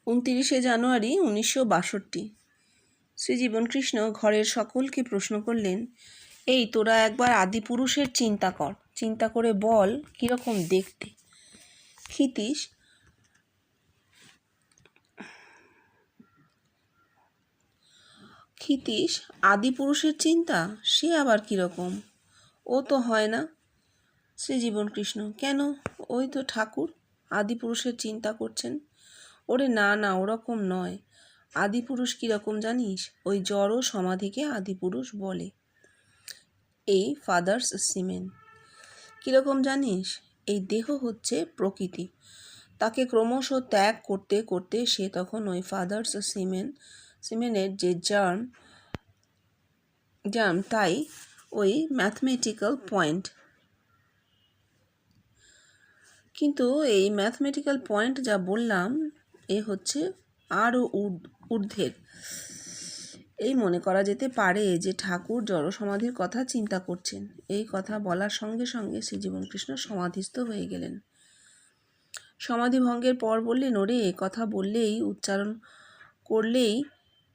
29শে জানুয়ারি 1962। শ্রীজীবনকৃষ্ণ ঘরের সকলকে প্রশ্ন করলেন, এই তোরা একবার আদিপুরুষের চিন্তা কর, চিন্তা করে বল কীরকম দেখতে। ক্ষিতীশ আদিপুরুষের চিন্তা, সে আবার কীরকম? ও তো হয় না। শ্রীজীবনকৃষ্ণ, কেন? ওই তো ঠাকুর আদিপুরুষের চিন্তা করছেন। ওরে না না, ওরকম নয়। আদিপুরুষ কীরকম জানিস? ওই জড় সমাধিকে আদিপুরুষ বলে। এই ফাদার্স সিমেন। কীরকম জানিস? এই দেহ হচ্ছে প্রকৃতি, তাকে ক্রমশ ত্যাগ করতে করতে সে তখন ওই ফাদার্স সিমেনের যে জার্ম, তাই ওই ম্যাথমেটিক্যাল পয়েন্ট। কিন্তু এই ম্যাথমেটিক্যাল পয়েন্ট যা বললাম, এ হচ্ছে আরও ঊর্ধ্বের। এই মনে করা যেতে পারে যে ঠাকুর জড় সমাধির কথা চিন্তা করছেন। এই কথা বলার সঙ্গে সঙ্গে শ্রীজীবনকৃষ্ণ সমাধিস্থ হয়ে গেলেন। সমাধি ভঙ্গের পর বললেন, ওরে, কথা বললেই, উচ্চারণ করলেই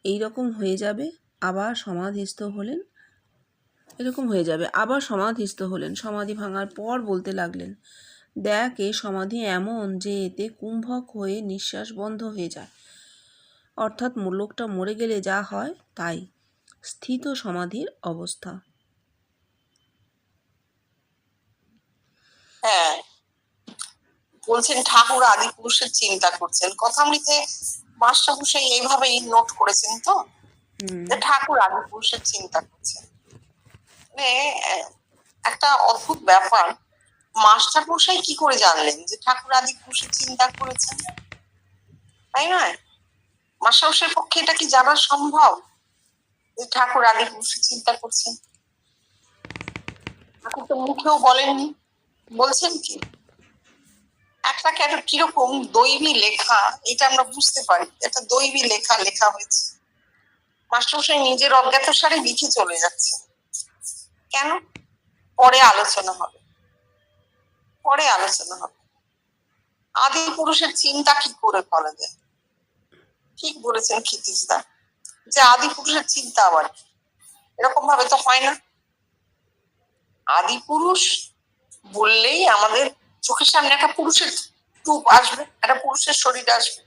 এই রকম হয়ে যাবে। আবার সমাধিস্থ হলেন। এরকম হয়ে যাবে। আবার সমাধিস্থ হলেন। সমাধি ভাঙার পর বলতে লাগলেন, দেখ, এ সমাধি এমন যে এতে কুম্ভক হয়ে নিঃশ্বাস বন্ধ হয়ে যায়। অর্থাৎ লোকটা মরে গেলে যা হয় তাই, স্থিত সমাধির অবস্থা। হ্যাঁ, বলছেন ঠাকুর আদি পুরুষের চিন্তা করছেন। কথামৃতে মাস্টারমশাই এইভাবেই নোট করেছেন তো, যে ঠাকুর আদি পুরুষের চিন্তা করছেন। একটা অদ্ভুত ব্যাপার, মাস্টারমশাই কি করে জানলেন যে ঠাকুর আদি পুরুষের চিন্তা করেছেন? তাই নয়? মাস্টারমশাইয়ের পক্ষে এটা কি জানা সম্ভব যে ঠাকুর আদি পুরুষের চিন্তা করছেন? ঠাকুর তো মুখেও বলেননি। বলছেন কি? একটা কিরকম দৈবী লেখা, এটা আমরা বুঝতে পারি। এটা দৈবী লেখা লেখা হয়েছে। মাস্টারমশাই নিজের অজ্ঞাতসারে লিখে চলে যাচ্ছে। কেন? পরে আলোচনা হবে। আদি পুরুষের চিন্তা কি করে করা যায়? ঠিক বলেছেন ক্ষিতীশদা, যে আদি পুরুষের চিন্তা আবার কি? এরকম ভাবে তো হয় না। আদি পুরুষ বললেই আমাদের চোখের সামনে একটা পুরুষের রূপ আসবে, একটা পুরুষের শরীর আসবে।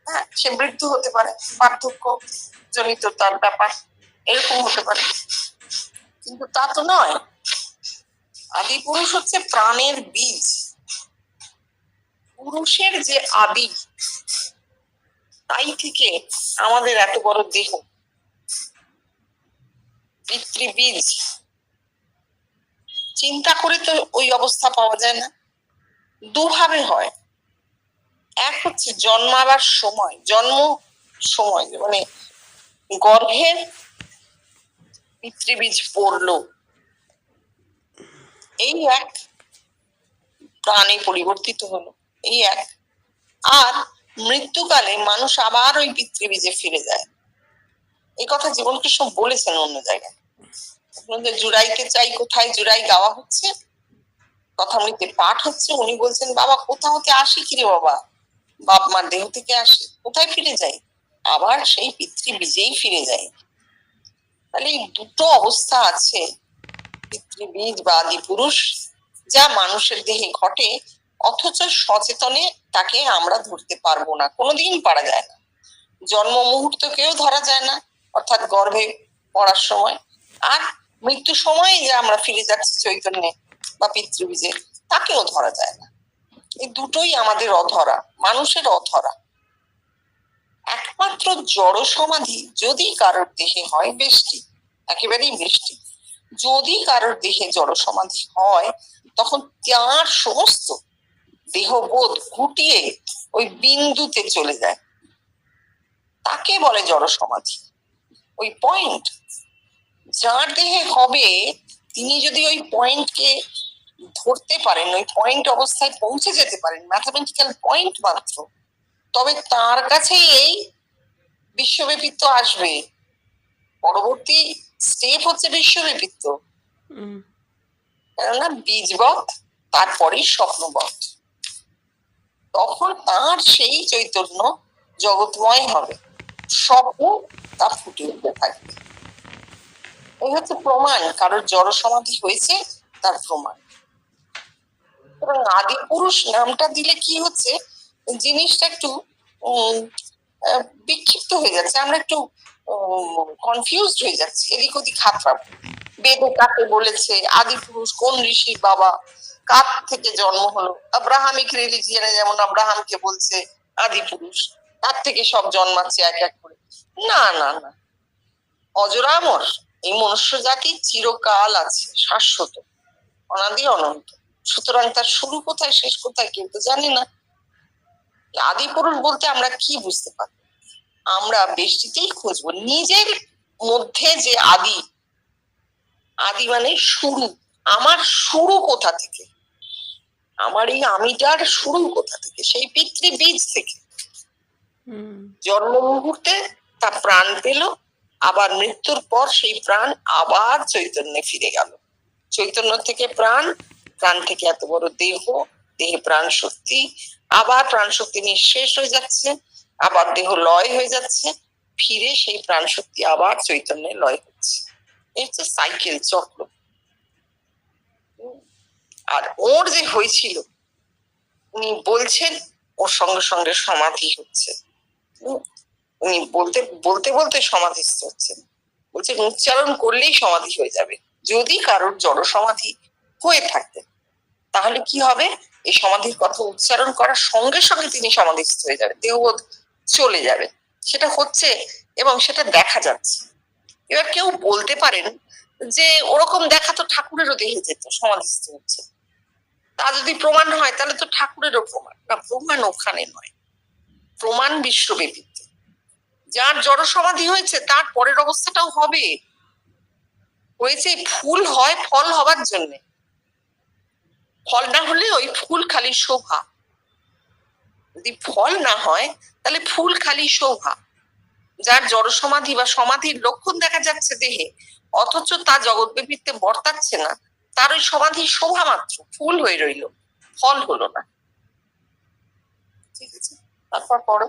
হ্যাঁ, সে মৃত্যু হতে পারে, বার্ধক্য জনিত তার ব্যাপার, এরকম হতে পারে, কিন্তু তা তো নয়। আদি পুরুষ হচ্ছে প্রাণের বীজ। পুরুষের যে আদি, তাই থেকে আমাদের এত বড় দেহ, পিতৃবীজ। চিন্তা করে তো ওই অবস্থা পাওয়া যায় না। দুভাবে হয়। এক হচ্ছে জন্মাবার সময়, মানে গর্ভের পিতৃবীজ পড়লো, এই এক, প্রাণে পরিবর্তিত হলো, এই এক। আর মৃত্যুকালে মানুষ আবার ওই পিতৃবীজে ফিরে যায়। এই কথা জীবনকৃষ্ণ বলেছেন অন্য জায়গায়। জুড়াইতে চাই কোথায়, জুড়াই গাওয়া হচ্ছে, কথামৃতে পাঠ হচ্ছে। উনি বলছেন, বাবা কোথা হতে আসি কিরে বাবা? বাপ মার দেহ থেকে আসি, কোথায় ফিরে যাই? আবার সেই পিতৃবীজেই ফিরে যাই। তাহলে এই দুটো অবস্থা আছে, পিতৃবীজ বা আদি পুরুষ, যা মানুষের দেহে ঘটে, অথচ সচেতনে তাকে আমরা ধরতে পারবো না, কোনোদিন পারা যায় না। জন্ম মুহূর্ত কেউ ধরা যায় না, অর্থাৎ গর্ভে পড়ার সময়, আর মৃত্যু সময় যে আমরা ফিরে যাচ্ছি চৈতন্যে বা পিতৃবীজে, তাকেও ধরা যায় না। এই দুটোই আমাদের অধরা, মানুষের অধরা। একমাত্র জড় সমাধি যদি কারোর দেহে হয়, বেশটি, একেবারেই বেশটি, যদি কারোর দেহে জড় সমাধি হয়, তখন তার সমস্ত দেহবোধ গুটিয়ে ওই বিন্দুতে চলে যায়। তাকে বলে জড় সমাধি। ওই পয়েন্ট যার দেহে হবে, তিনি যদি ওই পয়েন্টকে ধরতে পারেন, ওই পয়েন্ট অবস্থায় পৌঁছে যেতে পারেন, ম্যাথমেটিক্যাল পয়েন্ট মাত্র, তবে তার কাছে এই বিশ্বব্যাপিত্ব আসবে। পরবর্তী স্টেপ হচ্ছে বিশ্বব্যাপিত্ব, কেননা বীজবৎ, তারপরেই স্বপ্নবৎ। তখন তার সেই চৈতন্য জগৎময় হবে, স্বপ্ন তা ফুটে উঠতে থাকবে। এই হচ্ছে প্রমাণ, কারোর জড় সমাধি হয়েছে তার প্রমাণ। এবং আদি পুরুষ নামটা দিলে কি হচ্ছে, জিনিসটা একটু বিক্ষিপ্ত হয়ে যাচ্ছে, আমরা একটু কনফিউজড হয়ে যাচ্ছি, এদিক ওদিক হাত পাবো। বেদে কাকে বলেছে, আদি পুরুষ কোন ঋষির বাবা, কার থেকে জন্ম হলো। আব্রাহামিক রিলিজিয়নে যেমন আব্রাহামকে বলছে আদি পুরুষ, তার থেকে সব জন্মাচ্ছে এক এক করে। না না না, অজরামর এই মনুষ্য জাতি চিরকাল আছে, শাশ্বত, অনাদি অনন্ত। সুতরাং তার শুরু কোথায় শেষ কোথায় কেউ তো জানে না। আদি পুরুষ বলতে আমরা কি বুঝতে পারি? আমরা বেষ্টিতেই খুঁজবো নিজের মধ্যে যে আদি, আদি মানে শুরু। আমার শুরু কোথা থেকে, আমার এই আমিটার শুরু কোথা থেকে? সেই পিতৃবীজ থেকে। জন্ম মুহূর্তে তা প্রাণ পেল, আবার মৃত্যুর পর সেই প্রাণ আবার চৈতন্যে ফিরে গেল। চৈতন্য থেকে প্রাণ, প্রাণ থেকে এত বড় দেহ, দেহে প্রাণ শক্তি, আবার প্রাণ শক্তি নিঃশেষ হয়ে যাচ্ছে, আবার দেহ লয় হয়ে যাচ্ছে, ফিরে সেই প্রাণ শক্তি আবার চৈতন্যে লয় হচ্ছে। এই হচ্ছে সাইকেল, চক্র। আর ওর যে হয়েছিল, উনি বলছেন ওর সঙ্গে সঙ্গে সমাধি হচ্ছে। উনি বলতে বলতে বলতে সমাধিস্থ হচ্ছেন, বলছেন উচ্চারণ করলেই সমাধি হয়ে যাবে। যদি কারোর জড় সমাধি হয়ে থাকে তাহলে কি হবে, এই সমাধির কথা উচ্চারণ করার সঙ্গে সঙ্গে তিনি সমাধিস্থ হয়ে যাবেন, দেহবোধ চলে যাবে। সেটা হচ্ছে এবং সেটা দেখা যাচ্ছে। এবার কেউ বলতে পারেন যে ওরকম দেখা তো ঠাকুরেরও দেহে যেত, সমাধিস্থ হচ্ছে, তা যদি প্রমাণ হয় তাহলে তো ঠাকুরেরও প্রমাণ। না, প্রমাণ ওখানে নয়, প্রমাণ বিশ্বব্যাপী। যার জড় সমাধি হয়েছে তার পরের অবস্থাটাও হবে। হয়েছে ফুল হয় ফল হবার জন্য, ফল না হলে ওই ফুল খালি শোভা। যদি ফল না হয় তাহলে ফুল খালি শোভা। যার জড় সমাধি বা সমাধির লক্ষণ দেখা যাচ্ছে দেহে, অথচ তা জগৎব্যাপীতে বর্তাচ্ছে না, তার ওই সমাধি শোভা মাত্র, ফুল হয়ে রইল, ফল হলো না। ঠিক আছে, তারপর পড়ো।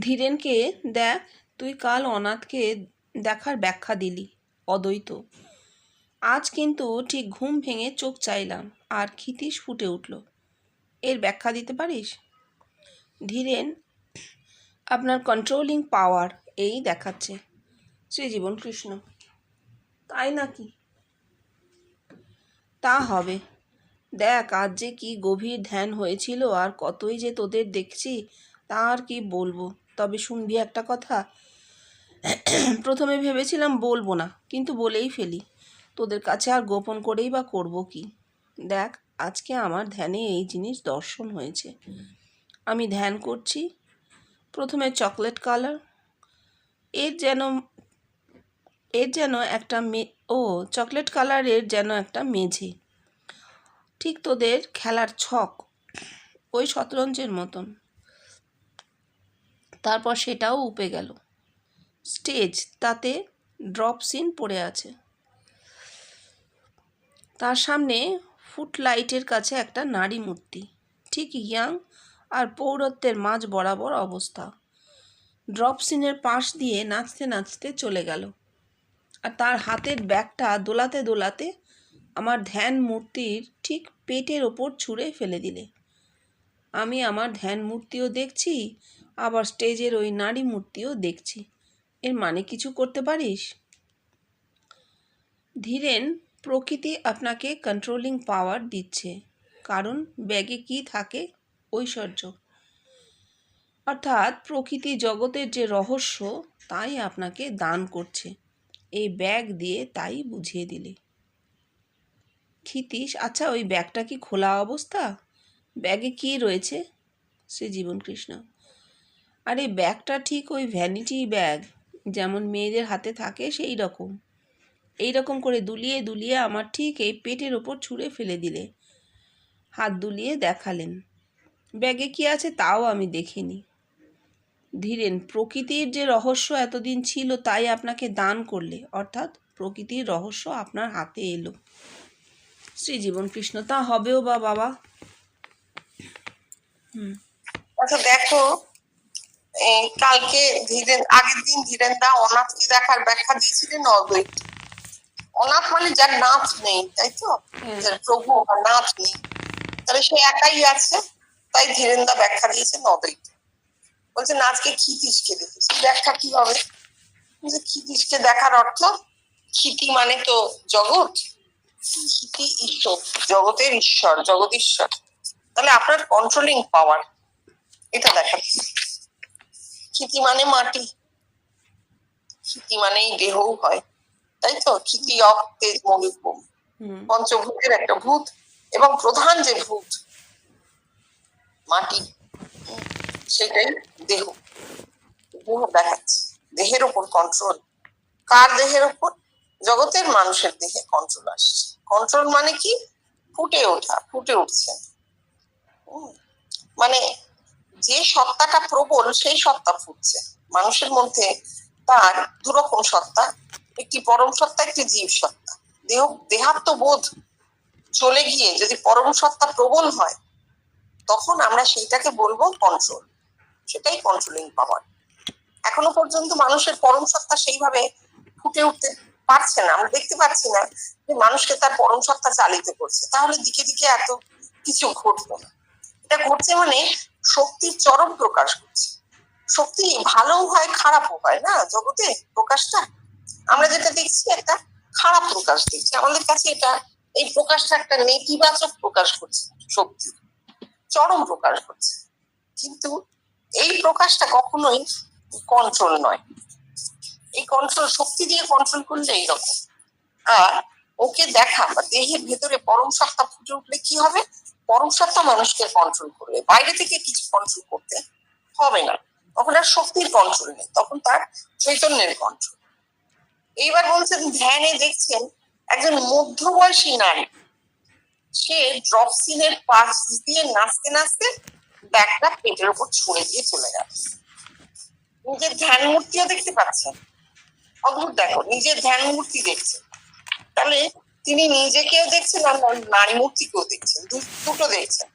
ধীরেনকে দেখ, তুই কাল অনাথকে দেখার ব্যাখ্যা দিলি অদ্বৈত। আজ কিন্তু ঠিক ঘুম ভেঙে চোখ চাইলাম আর ক্ষিতীশ ফুটে উঠল। এর ব্যাখ্যা দিতে পারিস? ধীরেন, আপনার কন্ট্রোলিং পাওয়ার এই দেখাচ্ছে। শ্রীজীবন কৃষ্ণ, তাই নাকি? তা হবে। দেখ, আজ যে কি গভীর ধ্যান হয়েছিল, আর কতই যে তোদের দেখছি তা আর কি বলবো। তবে শুনবি একটা কথা? প্রথমে ভেবেছিলাম বলবো না, কিন্তু বলেই ফেলি। তোদের কাছে আর গোপন করেই বা করবো কি? দেখ, আজকে আমার ধ্যানে এই জিনিস দর্শন হয়েছে। আমি ধ্যান করছি, প্রথমে চকলেট কালার, এর যেন একটা চকলেট কালারের যেন একটা মেঝে, ঠিক তোদের খেলার ছক, ওই শতরঞ্জের মতন। তারপর সেটাও উপে গেল। স্টেজ, তাতে ড্রপ সিন পড়ে আছে, তার সামনে ফুটলাইটের কাছে একটা নারী মূর্তি, ঠিক ইয়াং আর পৌরত্বের মাঝ বরাবর অবস্থা। ড্রপ সিনের পাশ দিয়ে নাচতে নাচতে চলে গেল, আর তার হাতের ব্যাগটা দোলাতে দোলাতে আমার ধ্যান মূর্তির ঠিক পেটের ওপর ছুঁড়ে ফেলে দিলে। আমি আমার ধ্যান মূর্তিও দেখছি, আবার স্টেজের ওই নারী মূর্তিও দেখছি। এর মানে কিছু করতে পারিস? ধীরেন, প্রকৃতি আপনাকে কন্ট্রোলিং পাওয়ার দিচ্ছে, কারণ ব্যাগে কি থাকে? ঐশ্বর্য। অর্থাৎ প্রকৃতি জগতের যে রহস্য তাই আপনাকে দান করছে, এই ব্যাগ দিয়ে তাই বুঝিয়ে দিলে। ক্ষিতীশ, আচ্ছা ওই ব্যাগটা কি খোলা অবস্থা? ব্যাগে কি রয়েছে? শ্রীজীবন কৃষ্ণ, আর এই ব্যাগটা ঠিক ওই ভ্যানিটি ব্যাগ যেমন মেয়েদের হাতে থাকে সেই রকম। এইরকম করে দুলিয়ে দুলিয়ে আমার ঠিক এই পেটের ওপর ছুঁড়ে ফেলে দিলে। হাত দুলিয়ে দেখালেন। ব্যাগে কি আছে তাও আমি দেখিনি। ধীরেন, প্রকৃতির যে রহস্য এতদিন ছিল তাই আপনাকে দান করলে, অর্থাৎ প্রকৃতির রহস্য আপনার হাতে এলো। শ্রীজীবন কৃষ্ণ, তা হবেও বা বাবা। হুম আচ্ছা দেখো, কালকে আগের দিন ধীরেনদা অনাথকে দেখার ব্যাখ্যা দিয়েছিলেন অদ্বৈত। অনাথ মানে যার নাথ নেই, তাই তো, হ্যাঁ যার প্রভু বা নাথ নেই, তাহলে সে একাই আছে, তাই ধীরেনদা ব্যাখ্যা দিয়েছেন অদ্বৈত। বলছেন আজকে ক্ষিতীশকে দেখেছি, ব্যাখ্যা কি হবে? যে ক্ষিতীশকে দেখার অর্থ, ক্ষিতি মানে তো জগৎ, ক্ষিতি ঈশ্বর, জগতের ঈশ্বর, জগদীশ্বর, তাহলে আপনার কন্ট্রোলিং পাওয়ার, এটা দেখাচ্ছে। ক্ষিতি মানে মাটি, ক্ষিতি মানেই দেহও হয়, তাই তো, ক্ষিতি অব তেজ মৌলিক হুম পঞ্চভূতের একটা ভূত, এবং প্রধান যে ভূত মাটি, সেটাই দেহ। দেহ দেখাচ্ছে, দেহের উপর কন্ট্রোল। কার দেহের উপর? জগতের মানুষের দেহে কন্ট্রোল আসছে। কন্ট্রোল মানে কি? ফুটে ওঠা, ফুটে উঠছে। মানে যে সত্তাটা প্রবল সেই সত্তা ফুটছে মানুষের মধ্যে। তার দুরকম সত্তা, একটি পরম সত্তা, একটি জীব সত্তা। দেহাত্মবোধ চলে গিয়ে যদি পরম সত্তা প্রবল হয়, তখন আমরা সেইটাকে বলবো কন্ট্রোল, সেটাই কন্ট্রোলিং পাওয়ার। এখনো পর্যন্ত মানুষের পরম সত্তা সেইভাবে ফুটে উঠতে পারছে না, আমরা দেখতে পাচ্ছি না যে মানুষকে তার পরম সত্তা চালিত করছে, তাহলে দিকে দিকে এত কিছু ঘটলো না। এটা ঘটছে মানে শক্তির চরম প্রকাশ করছে। শক্তি ভালো হয় খারাপও হয় না জগতে প্রকাশটা। আমরা যেটা দেখছি একটা খারাপ প্রকাশ দেখছি, আমাদের কাছে এটা, এই প্রকাশটা একটা নেতিবাচক প্রকাশ করছে, শক্তি চরম প্রকাশ করছে। কিন্তু এই প্রকাশটা কখনোই কন্ট্রোল নয়। এই কন্ট্রোল শক্তি দিয়ে কন্ট্রোল করলে এইরকম। আর ওকে দেখা বা দেহের ভেতরে পরম সত্তা ফুটে উঠলে কি হবে? পরম সত্তা মানুষকে কন্ট্রোল করবে, বাইরে থেকে কিছু কন্ট্রোল করতে হবে না। তখন আর শক্তির কন্ট্রোল নেই, তখন তার চৈতন্যের কন্ট্রোল। এইবার বলছেন ধ্যানে দেখছেন একজন মধ্যবয়সী নারী, সে ড্রপ সিনের পাশ দিয়ে নাচতে নাচতে ব্যাগটা পেটের উপর ছুঁড়ে দিয়ে চলে গেল। নিজের ধ্যান মূর্তিও দেখতে পাচ্ছেন, অদ্ভুত। দেখো, নিজের ধ্যান মূর্তি দেখছেন, তাহলে তিনি নিজেকেও দেখছেন আর নারী মূর্তিকেও দেখছেন, দুটো দেখছেন।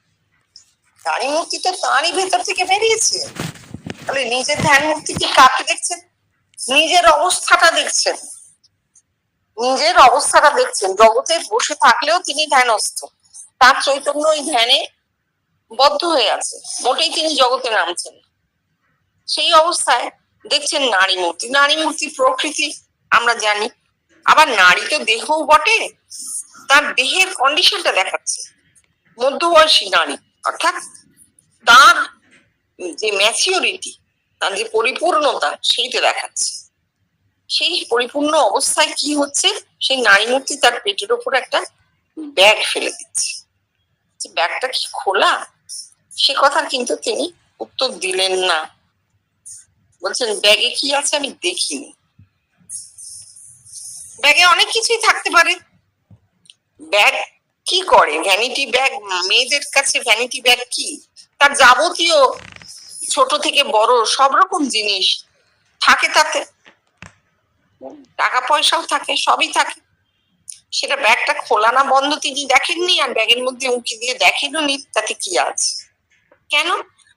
নারী মূর্তি তো তারই ভেতর থেকে বেরিয়েছে, তাহলে নিজের ধ্যান মূর্তিকে কাকে দেখছেন? নিজের অবস্থাটা দেখছেন, নিজের অবস্থাটা দেখছেন। জগতে বসে থাকলেও তিনি ধ্যানস্থ, তার চৈতন্য ওই ধ্যানে বদ্ধ হয়ে আছে, মোটেই তিনি জগতে নামছেন। সেই অবস্থায় দেখছেন নারী মূর্তি। নারী মূর্তি প্রকৃতি আমরা জানি, আবার নারী তো দেহও বটে, তার দেহের কন্ডিশনটা দেখাচ্ছে। মধ্যবয়সী নারী, অর্থাৎ তার যে ম্যাচিওরিটি, তার যে পরিপূর্ণতা, সেইটা দেখাচ্ছে। সেই পরিপূর্ণ অবস্থায় কি হচ্ছে? সেই নারী মূর্তি তার পেটের উপর একটা ব্যাগ ফেলে দিচ্ছে। ব্যাগটা কি খোলা? সে কথা কিন্তু তিনি উত্তর দিলেন না। বলছেন ব্যাগে কি আছে আমি দেখিনি। ব্যাগে অনেক কিছুই থাকতে পারে। ব্যাগ কি করে? ভ্যানিটি ব্যাগ, মেয়েদের কাছে ভ্যানিটি ব্যাগ কি? তার যাবতীয় ছোট থেকে বড় সব রকম জিনিস থাকে তাতে, টাকা পয়সাও থাকে, সবই থাকে। সেটা ব্যাগটা খোলা না বন্ধ তিনি দেখেননি, আর ব্যাগের মধ্যে উঁকি দিয়ে দেখেনও নি তাতে কি আছে। কেন?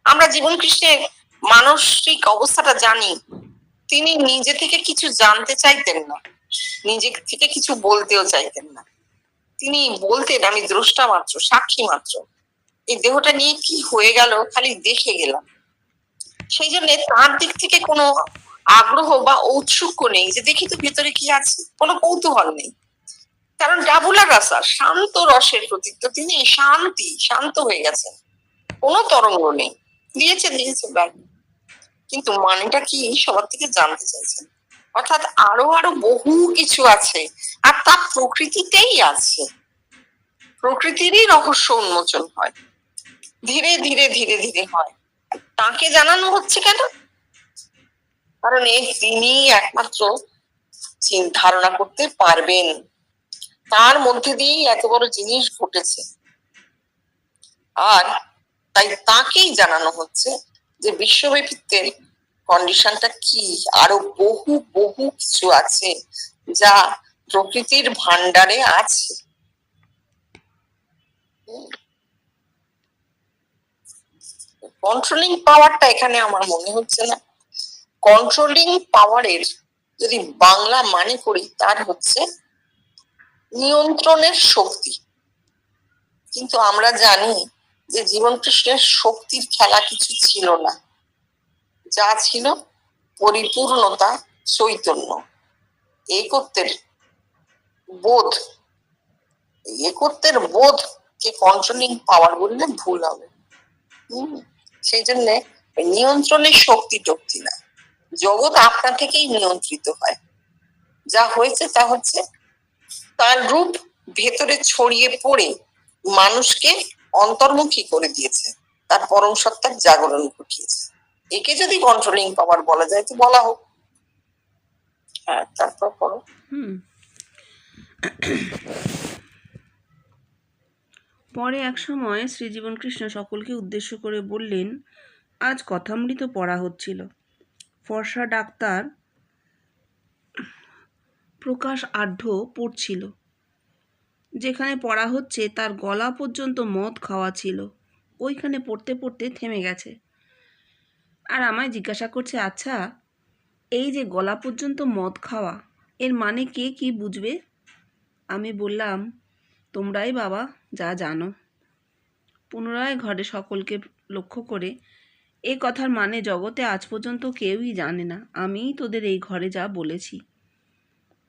আমরা জীবন কৃষ্ণের মানসিক অবস্থাটা জানি। তিনি নিজে থেকে কিছু জানতে চাইতেন না, নিজে থেকে কিছু বলতেও চাইতেন না। তিনি বলতেন আমি দ্রষ্টা মাত্র, সাক্ষী মাত্র, এই দেহটা নিয়ে কি হয়ে গেল খালি দেখে গেলাম। সেই জন্য তার দিক থেকে কোনো আগ্রহ বা ঔৎসুক্য নেই যে দেখি তো ভেতরে কি আছে, কোনো কৌতূহল নেই। কারণ ডাবুলা গাছা শান্ত রসের প্রতীক, তো তিনি শান্ত হয়ে গেছেন, কোনো তরঙ্গ নেই। দিয়েছে ব্যাগ, কিন্তু মানেটা কি সবার থেকে জানতে চাইছেন। অর্থাৎ আরো আরো বহু কিছু আছে, আর তা প্রকৃতিতেই আছে। প্রকৃতিরই রহস্য উন্মোচন হয়, ধীরে ধীরে ধীরে ধীরে হয়। তাকে জানানো হচ্ছে কেন? কারণ তিনি একমাত্র ধারণা করতে পারবেন, তার মধ্যে দিয়েই এত বড় জিনিস ঘটেছে। আর তাই তাকেই জানানো হচ্ছে যে বিশ্বব্যাপিত্বের কন্ডিশনটা কি, আরো বহু বহু কিছু আছে যা প্রকৃতির ভান্ডারে আছে। কন্ট্রোলিং পাওয়ারটা এখানে আমার মনে হচ্ছে না। কন্ট্রোলিং পাওয়ারের যদি বাংলা মানে করি, তার হচ্ছে নিয়ন্ত্রণের শক্তি। কিন্তু আমরা জানি যে জীবন কৃষ্ণের শক্তির খেলা কিছু ছিল না, যা ছিল পরিপূর্ণতা, চৈতন্য, একত্বের বোধ। একত্বের বোধকে কন্ট্রোলিং পাওয়ার বললে ভুল হবে। সেই জন্য নিয়ন্ত্রণের শক্তি টক্তি না, জগৎ আপনা থেকেই নিয়ন্ত্রিত হয়। যা হয়েছে তা হচ্ছে তার রূপ ভেতরে ছড়িয়ে পড়ে মানুষকে অন্তর্মুখী করে দিয়েছে, তার পরম সত্তার জাগরণ ঘটিয়েছে। একে যদি কন্ট্রোলিং পাওয়ার বলা যায় তো বলা হোক। হ্যাঁ, তারপর পড়ো। পরে এক সময় শ্রীজীবন কৃষ্ণ সকলকে উদ্দেশ্য করে বললেন, আজ কথামৃত পড়া হচ্ছিল। ফর্সা ডাক্তার প্রকাশ আঢ্য পড়ছিল। যেখানে পড়া হচ্ছে তার গলা পর্যন্ত মদ খাওয়া ছিল। ওইখানে পড়তে পড়তে থেমে গেছে, আর আমায় জিজ্ঞাসা করছে, আচ্ছা, এই যে গলা পর্যন্ত মদ খাওয়া, এর মানে কে কি বুঝবে? আমি বললাম, তোমরাই বাবা যা জানো। পুনরায় ঘরে সকলকে লক্ষ্য করে, এ কথার মানে জগতে আজ পর্যন্ত কেউই জানে না। আমিই তোদের এই ঘরে যা বলেছি,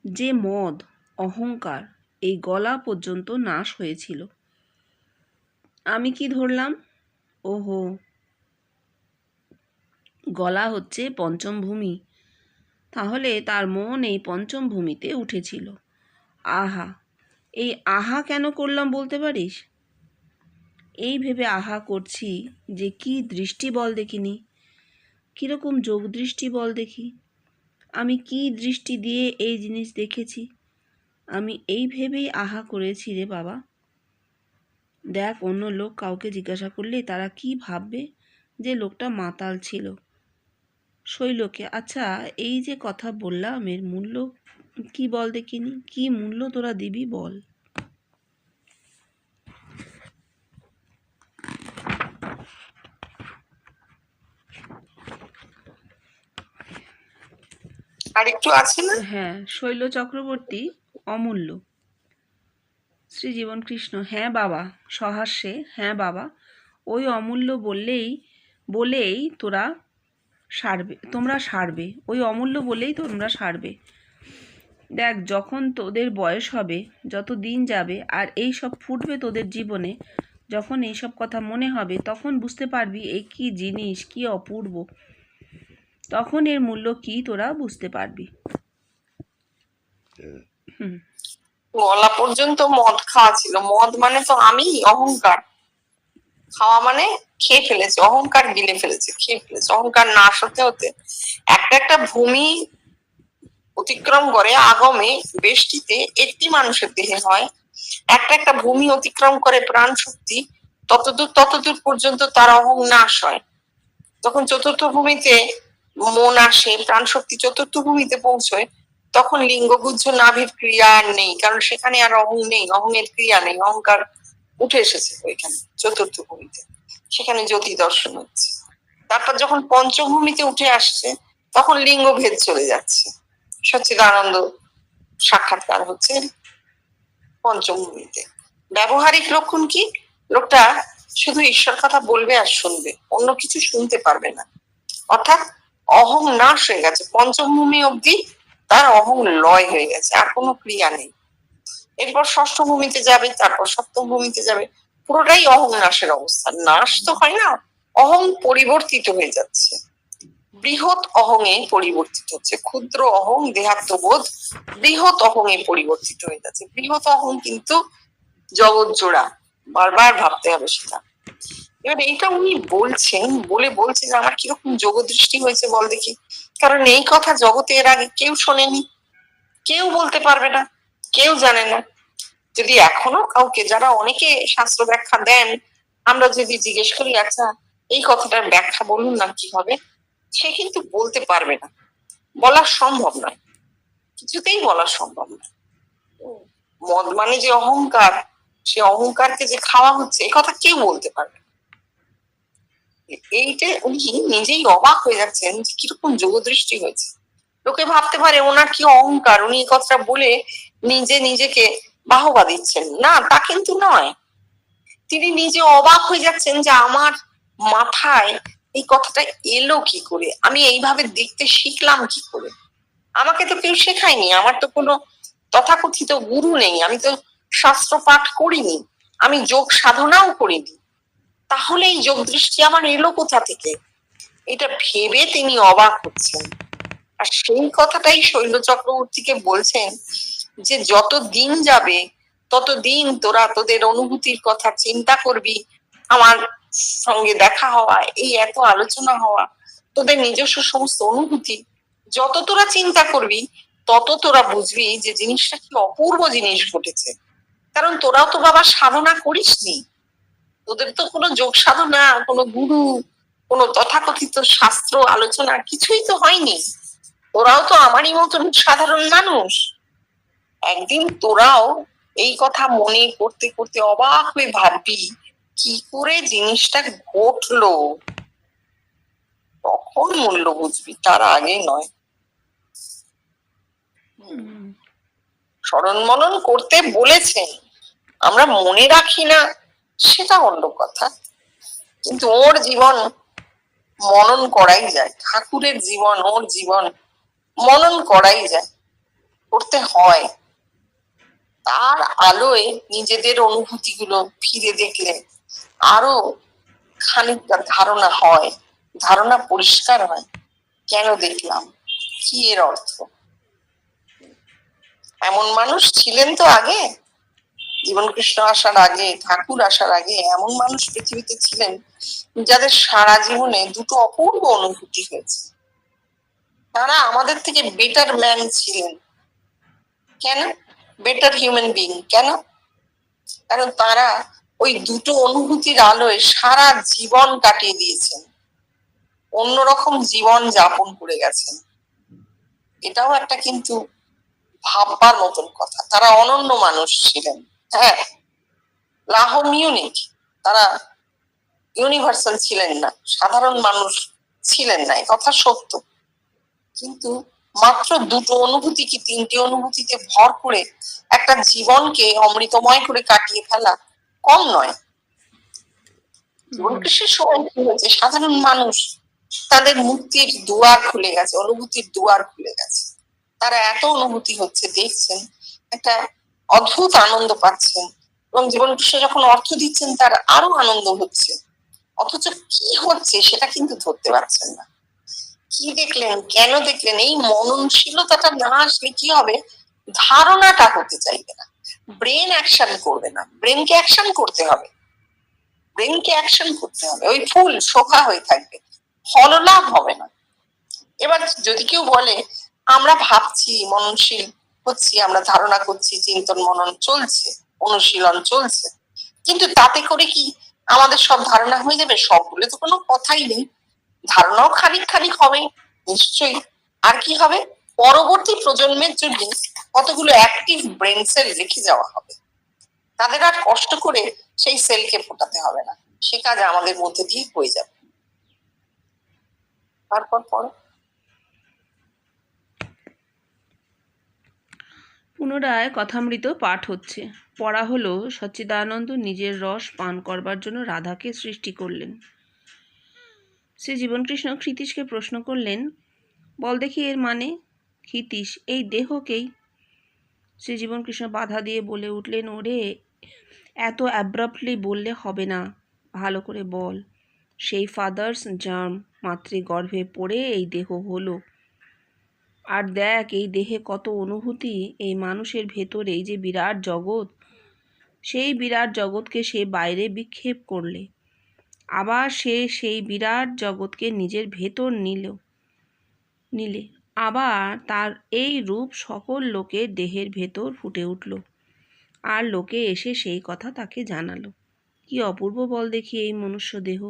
যে মদ, অহংকার এই গলা পর্যন্ত নাশ হয়েছিল। আমি কি ধরলাম? ওহো, গলা হচ্ছে পঞ্চম ভূমি। তাহলে তার মন এই পঞ্চম ভূমিতে উঠেছিল। আহা, এই আহা কেন করলাম বলতে পারিস? এই ভেবে আহা করছি যে কি দৃষ্টি বল দেখিনি, কীরকম যোগ দৃষ্টি বল দেখি। আমি কি দৃষ্টি দিয়ে এই জিনিস দেখেছি, আমি এই ভেবেই আহা করেছি রে বাবা। দেখ, অন্য লোক কাউকে জিজ্ঞাসা করলে তারা কি ভাববে? যে লোকটা মাতাল ছিল। শৈলকে, আচ্ছা, এই যে কথা বললাম এর মূল্য কি বল দেখিনি, কি মূল্য তোরা দিবি বল। আর একটু আছে না? হ্যাঁ, শৈল চক্রবর্তী, অমূল্য। শ্রীজীবন কৃষ্ণ, হ্যাঁ বাবা, সহাস্যে, হ্যাঁ বাবা, ওই অমূল্য বলেই তোমরা সারবে, ওই অমূল্য বলেই তোমরা সারবে। দেখ, যখন তোদের বয়স হবে, যত দিন যাবে, আর এই সব ফুটবে তোদের জীবনে, যখন এইসব কথা মনে হবে, তখন বুঝতে পারবি এই কি জিনিস, কি অপূর্ব। তখন এর মূল্য কি তোরা বুঝতে পারবি। গলা পর্যন্ত মদ খাওয়া ছিল। মদ মানে তো আমি, অহংকার। খাওয়া মানে খেয়ে ফেলেছে, অহংকার গিলে ফেলেছে, খেয়ে ফেলেছে। অহংকার নাশ হতে হতে একটা একটা ভূমি অতিক্রম করে আগমে বেষ্টিতে একটি মানুষের দেহে হয়। একটা একটা ভূমি অতিক্রম করে প্রাণ শক্তি, ততদূর পর্যন্ত তার অহং নাশ হয়। তখন চতুর্থ ভূমিতে মন আসে, প্রাণ শক্তি চতুর্থ ভূমিতে পৌঁছয়, তখন লিঙ্গগুজ্জ নাভির ক্রিয়া আর নেই, কারণ সেখানে আর অহং নেই, অহংয়ের ক্রিয়া নেই, অহংকার উঠে এসেছে ওইখানে চতুর্থ ভূমিতে, সেখানে জ্যোতি দর্শন হচ্ছে। তারপর যখন পঞ্চভূমিতে উঠে আসছে, তখন লিঙ্গ ভেদ চলে যাচ্ছে, সচ্চিদানন্দ সাক্ষাৎকার হচ্ছে পঞ্চভূমিতে। ব্যবহারিক লক্ষণ কি? লোকটা শুধু ঈশ্বর কথা বলবে আর শুনবে, অন্য কিছু শুনতে পারবে না। অর্থাৎ অহং নাশ হয়ে গেছে, পঞ্চভূমি অবধি তার অহং লয় হয়ে গেছে, আর কোনো ক্রিয়া নেই। এরপর ষষ্ঠ ভূমিতে যাবে, তারপর সপ্তম ভূমিতে যাবে, পুরোটাই অহং নাশের অবস্থা। নাশ তো হয় না, অহং পরিবর্তিত হয়ে যাচ্ছে, বৃহৎ অহঙে পরিবর্তিত হচ্ছে। ক্ষুদ্র অহং দেহাত্মবোধ বৃহৎ অহঙে পরিবর্তিত হয়ে যাচ্ছে। বৃহৎ অহং কিন্তু জগৎ জোড়া, বারবার ভাবতে হবে সেটা। এবার এইটা উনি বলছেন, বলছে যে আমার কিরকম যোগ দৃষ্টি হয়েছে বল দেখি। কারণ এই কথা জগতে এর আগে কেউ শোনেনি, কেউ বলতে পারবে না, কেউ জানে না। যদি এখনো কাউকে, যারা অনেকে শাস্ত্র ব্যাখ্যা দেন, আমরা যদি জিজ্ঞেস করি, আচ্ছা এই কথাটার ব্যাখ্যা বলুন না, কি হবে, সে কিন্তু বলতে পারবে না, বলা সম্ভব নয়, কিছুতেই বলা সম্ভব নয়। মদ মানে যে অহংকার, সে অহংকারকে যে খাওয়া হচ্ছে, এই কথা কেউ বলতে পারবে না। এইটা উনি নিজেই অবাক হয়ে যাচ্ছেন যে কিরকম যোগদৃষ্টি হয়েছে। লোকে ভাবতে পারে ওনার কি অহংকার, উনি এই কথাটা বলে নিজেকে বাহবা দিচ্ছেন। না, তা কিন্তু নয়। তিনি নিজে অবাক হয়ে যাচ্ছেন যে আমার মাথায় এই কথাটা এলো কি করে, আমি এইভাবে দেখতে শিখলাম কি করে। আমাকে তো কেউ শেখায়নি, আমার তো কোনো তথাকথিত গুরু নেই, আমি তো শাস্ত্র পাঠ করিনি, আমি যোগ সাধনাও করিনি, তাহলে এই যোগ দৃষ্টি আমার এলো কোথা থেকে? এটা ভেবে তিনি অবাক হচ্ছেন। আর সেই কথাটাই শৈল চক্রবর্তীকে বলছেন যে যত দিন যাবে ততদিন তোরা তোদের অনুভূতির কথা চিন্তা করবি, আমার সঙ্গে দেখা হওয়া, এই এত আলোচনা হওয়া, তোদের নিজস্ব সমস্ত অনুভূতি যত তোরা চিন্তা করবি তত তোরা বুঝবি যে জিনিসটা কি অপূর্ব জিনিস ঘটেছে। কারণ তোরাও তো বাবা সাধনা করিসনি, তোদের তো কোনো যোগ সাধনা, কোনো গুরু, কোনো তথাকথিত শাস্ত্র আলোচনা কিছুই তো হয়নি। তোরাও তো আমারই মতন সাধারণ মানুষ। একদিন তোরাও এই কথা মনে করতে করতে অবাক হয়ে ভাববি কি করে জিনিসটা ঘটলো, তখন মূল্য বুঝবি, তার আগে নয়। স্মরণ মনন করতে বলেছেন, আমরা মনে রাখি না সেটা অন্য কথা, কিন্তু ওর জীবন মনন করাই যায়, ঠাকুরের জীবন, ওর জীবন মনন করাই যায়, করতে হয়। তার আলোয় নিজেদের অনুভূতি গুলো ফিরে দেখলে আরো খানিকটা ধারণা হয়, ধারণা পরিষ্কার হয়, কেন দেখলাম, কি এর অর্থ। এমন মানুষ ছিলেন তো আগে, জীবন কৃষ্ণ আসার আগে, ঠাকুর আসার আগে এমন মানুষ পৃথিবীতে ছিলেন যাদের সারা জীবনে দুটো অপূর্ব অনুভূতি হয়েছে। তারা আমাদের থেকে বেটার ম্যান ছিলেন। কেন? Better human being. কেন? কারণ তারা ওই দুটো অনুভূতির আলোয় সারা জীবন কাটিয়ে দিয়েছেন, অন্যরকম জীবন যাপন করে গেছেন। এটাও একটা কিন্তু ভাববার মতন কথা। তারা অনন্য মানুষ ছিলেন। হ্যাঁ, লাহম ইউনিক, তারা ইউনিভার্সাল ছিলেন না, সাধারণ মানুষ ছিলেন না, কথা সত্য। কিন্তু মাত্র দুটো অনুভূতি কি তিনটে অনুভূতিতে ভর করে একটা জীবনকে অমৃতময় করে কাটিয়ে ফেলা কম নয়। জীবনকৃষ্ণের সময় কি হয়েছে, সাধারণ মানুষ তাদের মুক্তির দুয়ার খুলে গেছে, অনুভূতির দুয়ার খুলে গেছে, তারা এত অনুভূতি হচ্ছে দেখছেন, একটা অদ্ভুত আনন্দ পাচ্ছেন, এবং জীবনকৃষ্ণ যখন অর্থ দিচ্ছেন তার আরো আনন্দ হচ্ছে, অথচ কি হচ্ছে সেটা কিন্তু ধরতে পারছেন না। কি দেখলেন, কেন দেখলেন, এই মননশীলতাটা না আসলে কি হবে, ধারণাটা হতে চাইবে না, ব্রেন অ্যাকশন করবে না, ব্রেনকে অ্যাকশন করতে হবে, ব্রেনকে অ্যাকশন করতে হবে, ওই ফুল শোভা হয়ে থাকবে, ফললাভ হবে না। এবার যদি কেউ বলে আমরা ভাবছি, মননশীল হচ্ছি, আমরা ধারণা করছি, চিন্তন মনন চলছে, অনুশীলন চলছে, কিন্তু তাতে করে কি আমাদের সব ধারণা হয়ে যাবে? সবগুলো তো কোনো কথাই নেই, ধারণাও খানিক খানিক হবে নিশ্চয়ই। আর কি হবে, পরবর্তী প্রজন্মের জন্য কতগুলো অ্যাক্টিভ ব্রেন সেল রেখে যাওয়া হবে, তাদের আর কষ্ট করে সেই সেলকে ফোটাতে হবে না, সে কাজ আমাদের মধ্যে দিয়ে হয়ে যাবে। তারপর পড়ো। পুনরায় কথামৃত পাঠ হচ্ছে। পড়া হলো, সচ্চিদানন্দ নিজের রস পান করবার জন্য রাধাকে সৃষ্টি করলেন। শ্রী জীবনকৃষ্ণ ক্ষিতীশকে প্রশ্ন করলেন, বল দেখি এর মানে। ক্ষিতীশ, এই দেহকেই। শ্রী জীবনকৃষ্ণ বাধা দিয়ে বলে উঠলেন, ওরে, এত অ্যাব্রাপ্টলি বললে হবে না, ভালো করে বল। সেই ফাদার্স জার্ম, মাতৃগর্ভে পড়ে এই দেহ হলো। আর দেখ এই দেহে কত অনুভূতি, এই মানুষের ভেতরেই যে বিরাট জগৎ, সেই বিরাট জগৎকে সে বাইরে বিক্ষেপ করলে, আবার সে সেই বিরাট জগৎকে নিজের ভেতর নিলে আবার তার এই রূপ সকল লোকের দেহের ভেতর ফুটে উঠল, আর লোকে এসে সেই কথা তাকে জানালো। কি অপূর্ব বল দেখি এই মনুষ্য দেহ।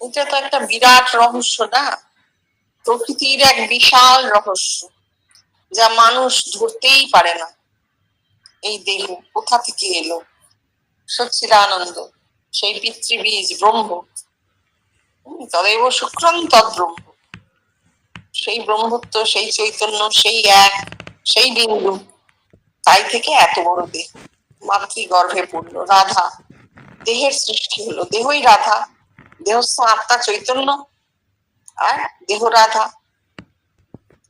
এটা তো একটা বিরাট রহস্য না, প্রকৃতির এক বিশাল রহস্য যা মানুষ ধরতেই পারে না। এই দেহ কোথা থেকে এলো? সচ্চিদানন্দ, সেই পিতৃবীজ ব্রহ্ম, তদেব শুক্রম তদ্ব্রহ্ম, সেই ব্রহ্মত্ব, সেই চৈতন্য, সেই এক, সেই বিন্দু, তাই থেকে এত বড় দেহ মাতৃগর্ভে পড়লো। রাধা, দেহের সৃষ্টি হলো, দেহই রাধা, দেহস্থ আত্মা চৈতন্য, আর দেহ রাধা,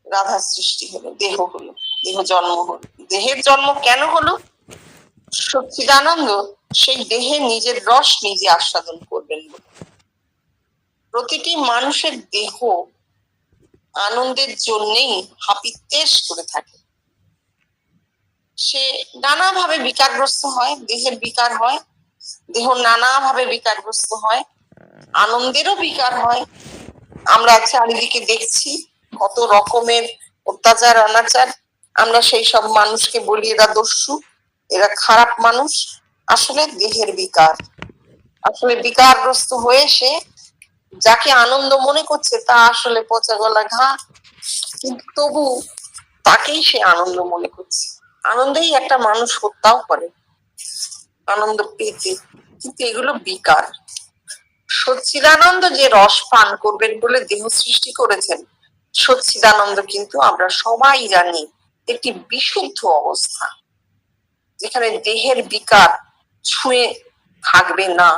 রাধার সৃষ্টি হলো, দেহ হলো, দেহ জন্ম হলো। দেহের জন্ম কেন হলো? সচ্চিদানন্দ সেই দেহে নিজের রস নিজে আস্বাদন করবেন বলে। প্রতিটি মানুষের দেহ আনন্দের জন্যেই হাপিত্যেশ করে থাকে। সে নানাভাবে বিকারগ্রস্ত হয়, দেহের বিকার হয়, দেহ নানাভাবে বিকারগ্রস্ত হয়, আনন্দেরও বিকার হয়। আমরা চারিদিকে দেখছি কত রকমের অত্যাচার অনাচার। আমরা সেই সব মানুষকে বলি এরা দস্যু, এরা খারাপ মানুষ। আসলে দেহের বিকার, আসলে বিকারগ্রস্ত হয়ে সে যাকে আনন্দ মনে করছে তা আসলে পচা গলা ঘা, কিন্তু তবু তাকেই সে আনন্দ মনে করছে। আনন্দেই একটা মানুষ হত্যাও করে আনন্দ পেতে, কিন্তু এগুলো বিকার। সচ্চিদানন্দ যে রস পান করবেন বলে দেহ সৃষ্টি করেছেন, সচ্চিদানন্দ কিন্তু আমরা সবাই জানি একটি বিশুদ্ধ অবস্থা, যেখানে দেহের বিকার ছুঁয়ে থাকবে না,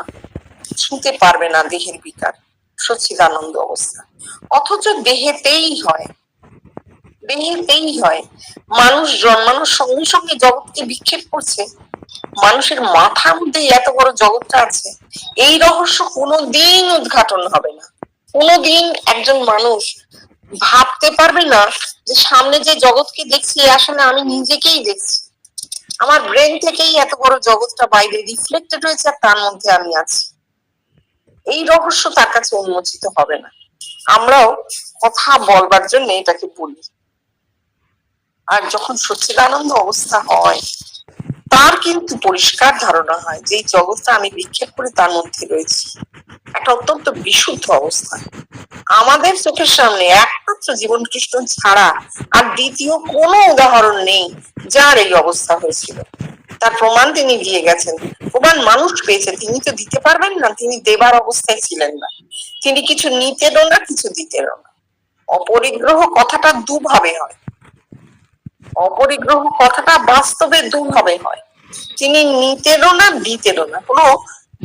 ছুঁতে পারবে না দেহের বিকার, সচ্চিদানন্দ অবস্থা। অথচ দেহেতেই হয়, দেহেতেই হয়। মানুষ জন্মানোর সঙ্গে সঙ্গে জগৎকে বিক্ষেপ করছে, মানুষের মাথার মধ্যে এত বড় জগৎটা আছে, এই রহস্য কোনোদিন উদ্ঘাটন হবে না। কোনোদিন একজন মানুষ ভাবতে পারবে না যে সামনে যে জগৎকে দেখছি আসলে আমি নিজেকেই দেখছি, আমার ব্রেন থেকেই এত বড় জগৎটা বাইরে রিফ্লেক্টেড হয়েছে, আর তার মধ্যে আমি আছি। এই রহস্য তার কাছে উন্মোচিত হবে না। আমরাও কথা বলবার জন্য এটাকে বলি। আর যখন সচ্চিদানন্দ অবস্থা হয়, তার কিন্তু পরিষ্কার ধারণা হয় যে এই জগৎটা আমি বিক্ষেপ করে তার মধ্যে রয়েছি, একটা অত্যন্ত বিশুদ্ধ অবস্থা। আমাদের চোখের সামনে একমাত্র জীবন কৃষ্ণ ছাড়া আর দ্বিতীয় কোনো উদাহরণ নেই যার এই অবস্থা হয়েছিল। তার প্রমাণ তিনি দিয়ে গেছেন, প্রমাণ মানুষ পেয়েছে, তিনি তো দিতে পারবেন না, তিনি দেবার অবস্থায় ছিলেন না। তিনি কিছু নিতেনও না, কিছু দিতেনও না। অপরিগ্রহ কথাটা দুভাবে হয়, অপরিগ্রহ কথাটা বাস্তবে দুভাবে হয়। তিনি নিতেনও না, দিতেনও না, কোনো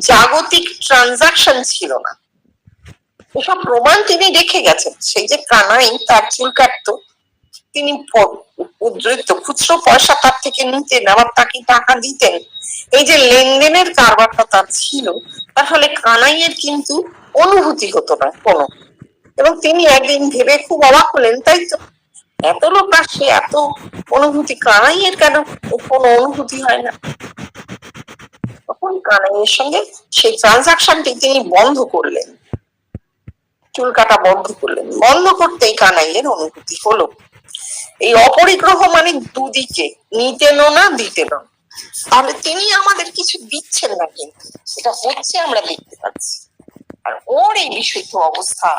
জাগতিক ট্রানজাকশন ছিল না। এসব প্রমাণ তিনি রেখে গেছেন। সেই যে কানাই তার চুল কাটতো, তিনি উদ্ধৃত খুচরো পয়সা তার থেকে নিতেন, আবার তাকে টাকা দিতেন। এই যে লেনদেনের কারবারটা তার ছিল, তাহলে কানাইয়ের কিন্তু অনুভূতি হতো না কোনো। এবং তিনি একদিন ভেবে খুব অবাক হলেন, তাই তো এত লোক আসে, এত অনুভূতি, কানাইয়ের কেন কোনো অনুভূতি হয় না? তখন কানাইয়ের সঙ্গে সেই ট্রানজাকশনটি তিনি বন্ধ করলেন, চুল কাটা বন্ধ করলেন। বন্ধ করতেই কানাইয়ের অনুভূতি হলো। এই অপরিগ্রহ মানে দুদিকে, নিতেনও না, দিতেনও না। তাহলে তিনি আমাদের কিছু দিচ্ছেন না, কিন্তু এটা হচ্ছে আমরা দেখতে পাচ্ছি। আর ওর এই বিশুদ্ধ অবস্থা,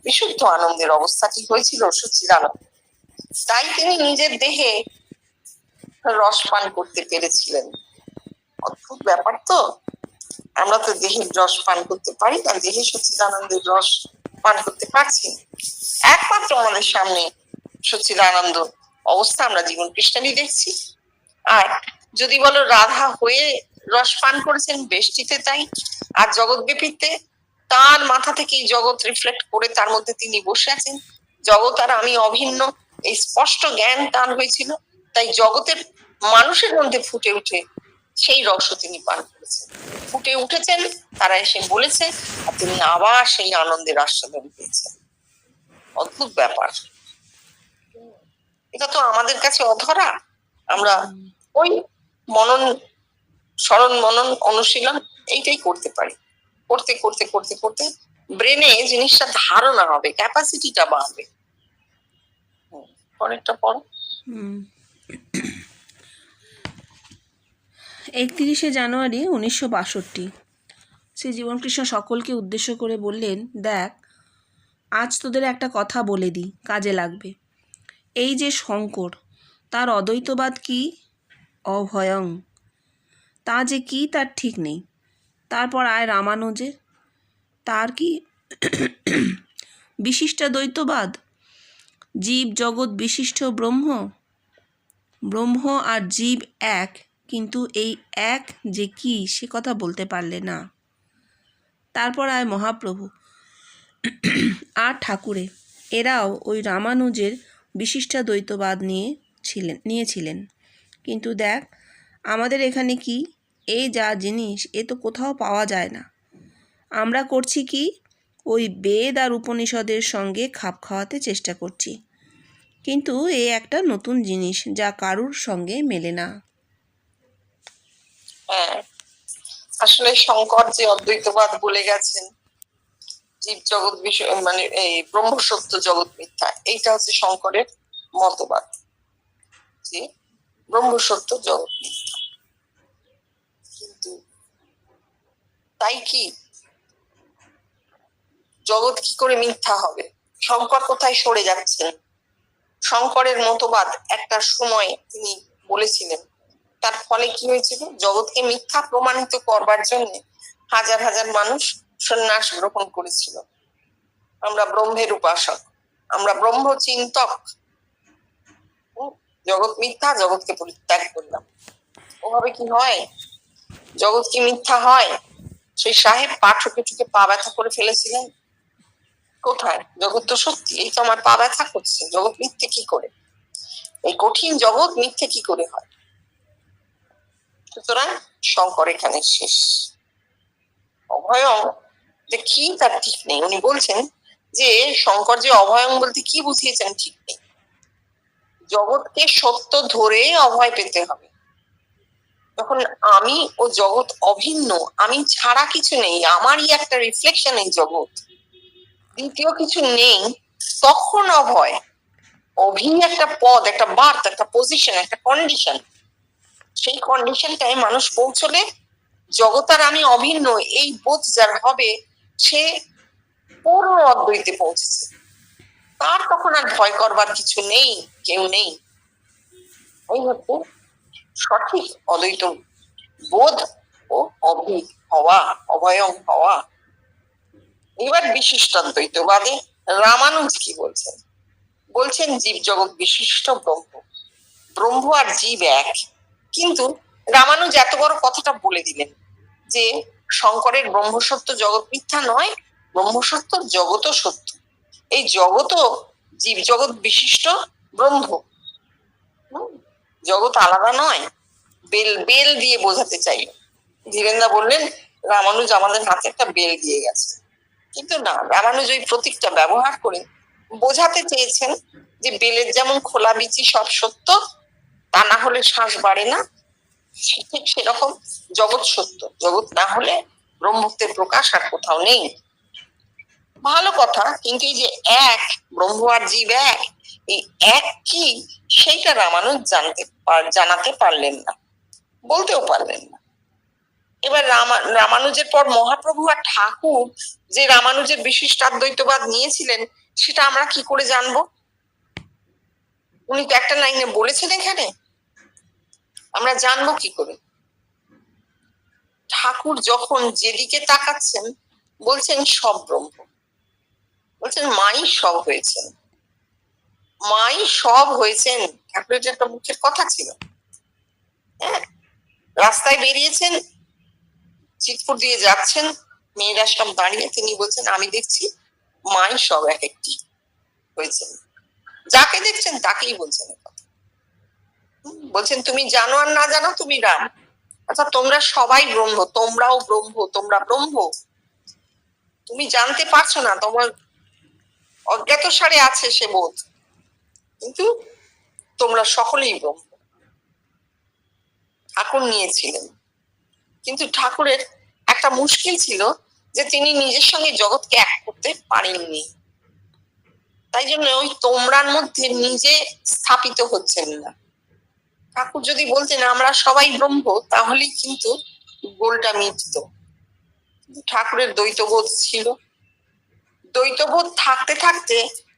বিশুদ্ধ আনন্দের অবস্থাটি হয়েছিল সচ্চিদানন্দ, তাই তিনি নিজের দেহে রস পান করতে পেরেছিলেন। অদ্ভুত ব্যাপার তো, আমরা তো দেহের রস পান করতে পারি না, দেহে সচ্চিদানন্দের রস পান করতে পারছি। একমাত্র আমাদের সামনে সচ্চিদানন্দ অবস্থা আমরা জীবন কৃষ্ণানি দেখছি। আর যদি বলো রাধা হয়ে রস পান করেছেন বেষ্টিতে, তাই। আর জগৎ ব্যাপীতে তার মাথা থেকেই জগৎ রিফ্লেক্ট করে তার মধ্যে তিনি বসে আছেন। জগৎ আর আমি অভিন্ন, এই স্পষ্ট জ্ঞান তার হয়েছিল, তাই জগতের মানুষের মধ্যে ফুটে উঠে সেই রস তিনি পান করেছেন, ফুটে উঠেছেন, তারা এসে বলেছে, আর তিনি আবার সেই আনন্দের আস্বাদন পেয়েছেন। অদ্ভুত ব্যাপার, এটা তো আমাদের কাছে অধরা। আমরা ওই মনন, স্মরণ মনন অনুশীলন এইটাই করতে পারি। করতে করতে করতে করতে ব্রেনে জিনিসটা ধারণা হবে, ক্যাপাসিটিটা বাড়বে। অনেকটা পড়ো। 31শে জানুয়ারি 1962 শ্রী জীবনকৃষ্ণ সকলকে উদ্দেশ্য করে বললেন, দেখ, আজ তোদের একটা কথা বলে দিই, কাজে লাগবে। এই যে শঙ্কর, তার অদ্বৈতবাদ কি? অভয়ং। তা যে কি তার ঠিক নেই। তারপর আয় রামানুজের, তার কি বিশিষ্টাদ্বৈতবাদ, জীব জগৎ বিশিষ্ট ব্রহ্ম, ব্রহ্ম আর জীব এক, কিন্তু এই এক যে কি সে কথা বলতে পারলে না। তারপর আয় মহাপ্রভু আর ঠাকুরে, এরাও ওই রামানুজের বিশিষ্টাদ্বৈতবাদ নিয়েছিলেন। কিন্তু দেখ আমাদের এখানে কি, এই যা জিনিস এ তো কোথাও পাওয়া যায় না। আমরা করছি কি, ওই বেদ আর উপনিষদের সঙ্গে খাপ খাওয়াতে চেষ্টা করছি, কিন্তু এ একটা নতুন জিনিস যা কারুর সঙ্গে মেলে না। হ্যাঁ, আসলে শঙ্কর যে অদ্বৈতবাদ বলে গেছেন, জীব জগৎ বিষয় মানে এই ব্রহ্ম সত্য জগৎ মিথ্যা, এইটা হচ্ছে শঙ্করের মতবাদ যে ব্রহ্ম সত্য জগৎ মিথ্যা। কিন্তু তাই কি জগৎ কি করে মিথ্যা হবে? শঙ্কর কোথায় সরে যাচ্ছেন? শঙ্করের মতবাদ একটা সময় তিনি বলেছিলেন, তার ফলে কি হয়েছিল, জগৎকে মিথ্যা প্রমাণিত করবার জন্য হাজার হাজার মানুষ সন্ন্যাস গ্রহণ করেছিল। আমরা ব্রহ্মের উপাসক, আমরা ব্রহ্ম চিন্তক, জগৎ মিথ্যা, জগৎকে পরিত্যাগ করলাম। ওভাবে কি হয়? জগৎ কি মিথ্যা হয়? সেই সাহেব পা ঠুকে ঠুকে পা ব্যথা করে ফেলেছিলেন। কোথায়? জগৎ তো সত্যি, এই তো আমার পা ব্যথা করছে, জগৎ মিথ্যে কি করে? এই কঠিন জগৎ মিথ্যে কি করে হয়? সুতরাং শঙ্কর এখানে শেষ। অভয়ং যে কি তার ঠিক নেই। উনি বলছেন যে শঙ্কর যে অভয়ং বলতে কি বুঝিয়েছেন ঠিক নেই। জগৎকে সত্য ধরে অভয় পেতে হবে। যখন আমি ও জগৎ অভিন্ন, আমি ছাড়া কিছু নেই, আমারই একটা রিফ্লেকশন এই জগৎ, দ্বিতীয় কিছু নেই, তখন অভয়। অভি একটা পদ, একটা বার্থ, একটা পজিশন, একটা কন্ডিশন। সেই কন্ডিশনটায় মানুষ পৌঁছলে জগৎ আর আমি অভিন্ন এই বোধ যার হবে, সে পূর্ণ অদ্বৈতে পৌঁছেছে। তার তখন আর ভয় করবার কিছু নেই, কেউ নেই। এই হচ্ছে সঠিক অদ্বৈত বোধ ও অভি হওয়া, অভয়ং হওয়া। এবার বিশিষ্টাদ্বৈতবাদে রামানুজ কি বলছেন? বলছেন জীব জগৎ বিশিষ্ট ব্রহ্ম, ব্রহ্ম আর জীব এক। কিন্তু রামানুজ এত বড় কথাটা বলে দিলেন যে শঙ্করের ব্রহ্মসত্য জগৎ মিথ্যা নয়, ব্রহ্মসত্য জগৎও সত্য। এই জগৎও জীব জগৎ বিশিষ্ট ব্রহ্ম, জগৎ আলাদা নয়। বেল বেল দিয়ে বোঝাতে চাইল। ধীরেন্দা বললেন রামানুজ আমাদের হাতে একটা বেল দিয়ে গেছে, কিন্তু না, রামানুজ ওই প্রতীকটা ব্যবহার করে বোঝাতে চেয়েছেন যে বেলের যেমন খোলা বিচি সব সত্য, তা না হলে শ্বাস বাড়ে না, ঠিক সেরকম জগৎ সত্য, জগৎ না হলে ব্রহ্মত্বের প্রকাশ আর কোথাও নেই। ভালো কথা, কিন্তু এই যে এক, ব্রহ্ম আর জীব এক, এই এক কি সেইটা রামানুজ জানাতে পারলেন না, বলতেও পারলেন না। এবার রামানুজের পর মহাপ্রভু আর ঠাকুর যে রামানুজের বিশিষ্টাদ্বৈতবাদ নিয়েছিলেন, সেটা আমরা কি করে জানবো? উনি তো একটা লাইনে বলেছেন এখানে, আমরা জানবো কি করে? ঠাকুর যখন যেদিকে তাকাচ্ছেন বলছেন সব ব্রহ্ম, বলছেন মাই সব হয়েছেন, মাই সব হয়েছেন। ঠাকুরের যে একটা মুখের কথা ছিল। হ্যাঁ, রাস্তায় বেরিয়েছেন, চিতপুর দিয়ে যাচ্ছেন, মেয়েরা সব দাঁড়িয়ে, তিনি বলছেন আমি দেখছি মাই সব এক একটি হয়েছেন। যাকে দেখছেন তাকেই বলছেন কথা। বলছেন তুমি জানো আর না জানো তুমি রাম, অর্থাৎ তোমরা সবাই ব্রহ্ম, তোমরাও ব্রহ্ম, তোমরা ব্রহ্ম। তুমি জানতে পারছো না, তোমার অজ্ঞাত সারে আছে সে বোধ, কিন্তু তোমরা সকলেই ব্রহ্ম। ঠাকুর নিয়েছিলেন, কিন্তু ঠাকুরের একটা মুশকিল ছিল যে তিনি নিজের সঙ্গে জগৎকে এক করতে পারেননি। তাই জন্য ওই তোমরার মধ্যে নিজে স্থাপিত হচ্ছেন না। ঠাকুর যদি বলতেন আমরা সবাই ব্রহ্ম, তাহলেই কিন্তু গোলটা মিটত। ঠাকুরের দ্বৈতবোধ ছিল, দ্বৈতবোধ থাকতে থাকতে